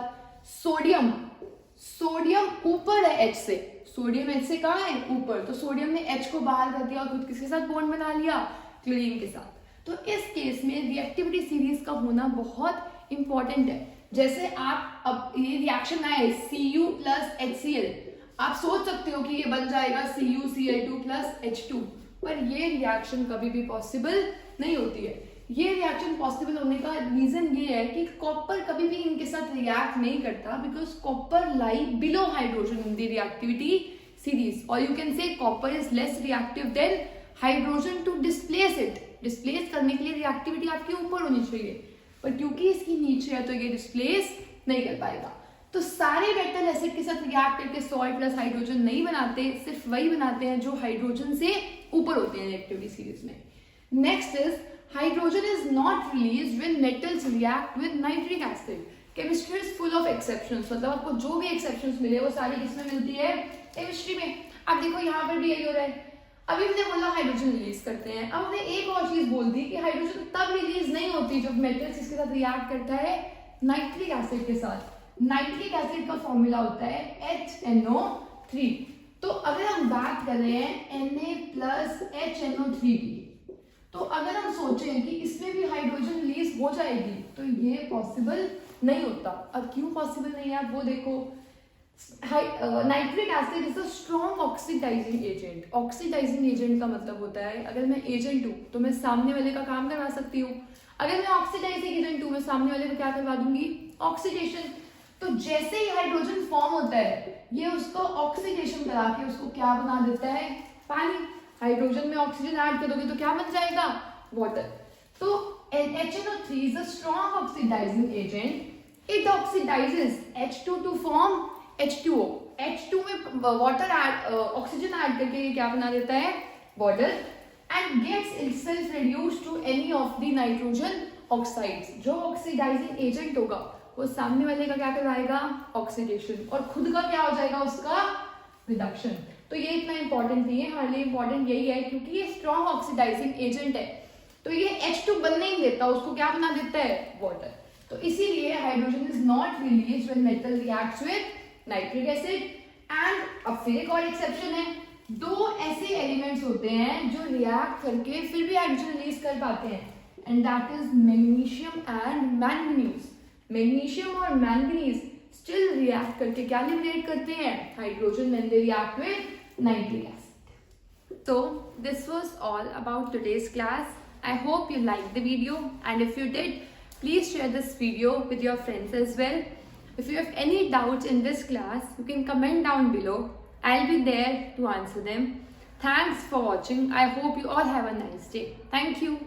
सोडियम ऊपर है H से, सोडियम H से कहाँ है? ऊपर। तो सोडियम ने H को बाहर कर दिया और खुद किसके साथ बॉन्ड बना लिया? क्लोरीन के साथ। तो इस केस में रिएक्टिविटी सीरीज का होना बहुत इंपॉर्टेंट है। जैसे आप अब ये रिएक्शन आए Cu प्लस HCl, आप सोच सकते हो कि ये बन जाएगा CuCl2 प्लस H2, पर ये रिएक्शन कभी भी पॉसिबल नहीं होती है। ये रिएक्शन पॉसिबल होने का रीजन ये है कि कॉपर कभी भी इनके साथ रिएक्ट नहीं करता because copper lie below hydrogen in the reactivity series, और you can say copper is less reactive than hydrogen to displace it. Displace करने के लिए रिएक्टिविटी आपके ऊपर होनी चाहिए, पर क्योंकि इसकी नीचे है तो ये डिस्प्लेस नहीं कर पाएगा। तो सारे मेटल एसिड के साथ रिएक्ट करके सॉल्ट प्लस हाइड्रोजन नहीं बनाते, सिर्फ वही बनाते हैं जो हाइड्रोजन से ऊपर होते हैं रिएक्टिविटी सीरीज में। Next is hydrogen is not released when metals react with nitric acid. Chemistry is full of exceptions. मतलब आपको जो भी exceptions मिले वो सारी किसमें मिलती है? केमिस्ट्री में। अब देखो यहाँ पर भी यही हो रहा है। अभी हमने बोला हाइड्रोजन रिलीज करते हैं, अब हमने एक और चीज बोल दी कि हाइड्रोजन तब रिलीज नहीं होती जब मेटल्स इसके साथ रिएक्ट करता है नाइट्रिक एसिड के साथ। नाइट्रिक एसिड का फॉर्मूला होता है HNO3। तो अगर हम बात कर रहे हैं Na प्लस HNO3 की, तो अगर हम सोचें कि इसमें भी हाइड्रोजन रिलीज हो जाएगी तो ये पॉसिबल नहीं होता। अब क्यों पॉसिबल नहीं है? आप वो देखो, nitric acid is a strong oxidising agent. Oxidising agent का मतलब होता है अगर मैं एजेंट हूँ तो मैं सामने वाले का काम करवा सकती हूँ। अगर मैं ऑक्सीडाइजिंग एजेंट हूँ, मैं सामने वाले को क्या करवा दूंगी? ऑक्सीडेशन। तो जैसे ही हाइड्रोजन फॉर्म होता है ये उसको ऑक्सीडेशन करा के उसको क्या बना देता है? पानी। हाइड्रोजन में ऑक्सीजन ऐड कर दोगे तो क्या बन जाएगा? वाटर। तो HNO3 is a strong oxidizing agent. It oxidizes H2 to form H2O. H2 में वाटर ऐड, ऑक्सीजन ऐड करके ये क्या बना देता है? Water. And gets itself reduced to any of the nitrogen oxides. जो ऑक्सीडाइजिंग एजेंट होगा वो सामने वाले का क्या करवाएगा? ऑक्सीडेशन, और खुद का क्या हो जाएगा? उसका रिडक्शन। तो ये इतना इंपॉर्टेंट नहीं है, हार्डली इंपॉर्टेंट यही है क्योंकि ये स्ट्रॉन्ग ऑक्सीडाइजिंग एजेंट है। तो ये H2 बनने ही देता, उसको क्या बना देता है? वाटर। तो इसीलिए hydrogen is not released when metal reacts with nitric acid. And अब फिर एक और एक्सेप्शन है, दो ऐसे एलिमेंट्स होते हैं जो रिएक्ट करके फिर भी हाइड्रोजन रिलीज कर पाते हैं। and that is magnesium and manganese. Magnesium और manganese still react करके क्या liberate करते हैं? Hydrogen when they react with nitric acid. So this was all about today's class. I hope you liked the video, and if you did, please share this video with your friends as well. If you have any doubts in this class, you can comment down below. I'll be there to answer them. Thanks for watching. I hope you all have a nice day. Thank you.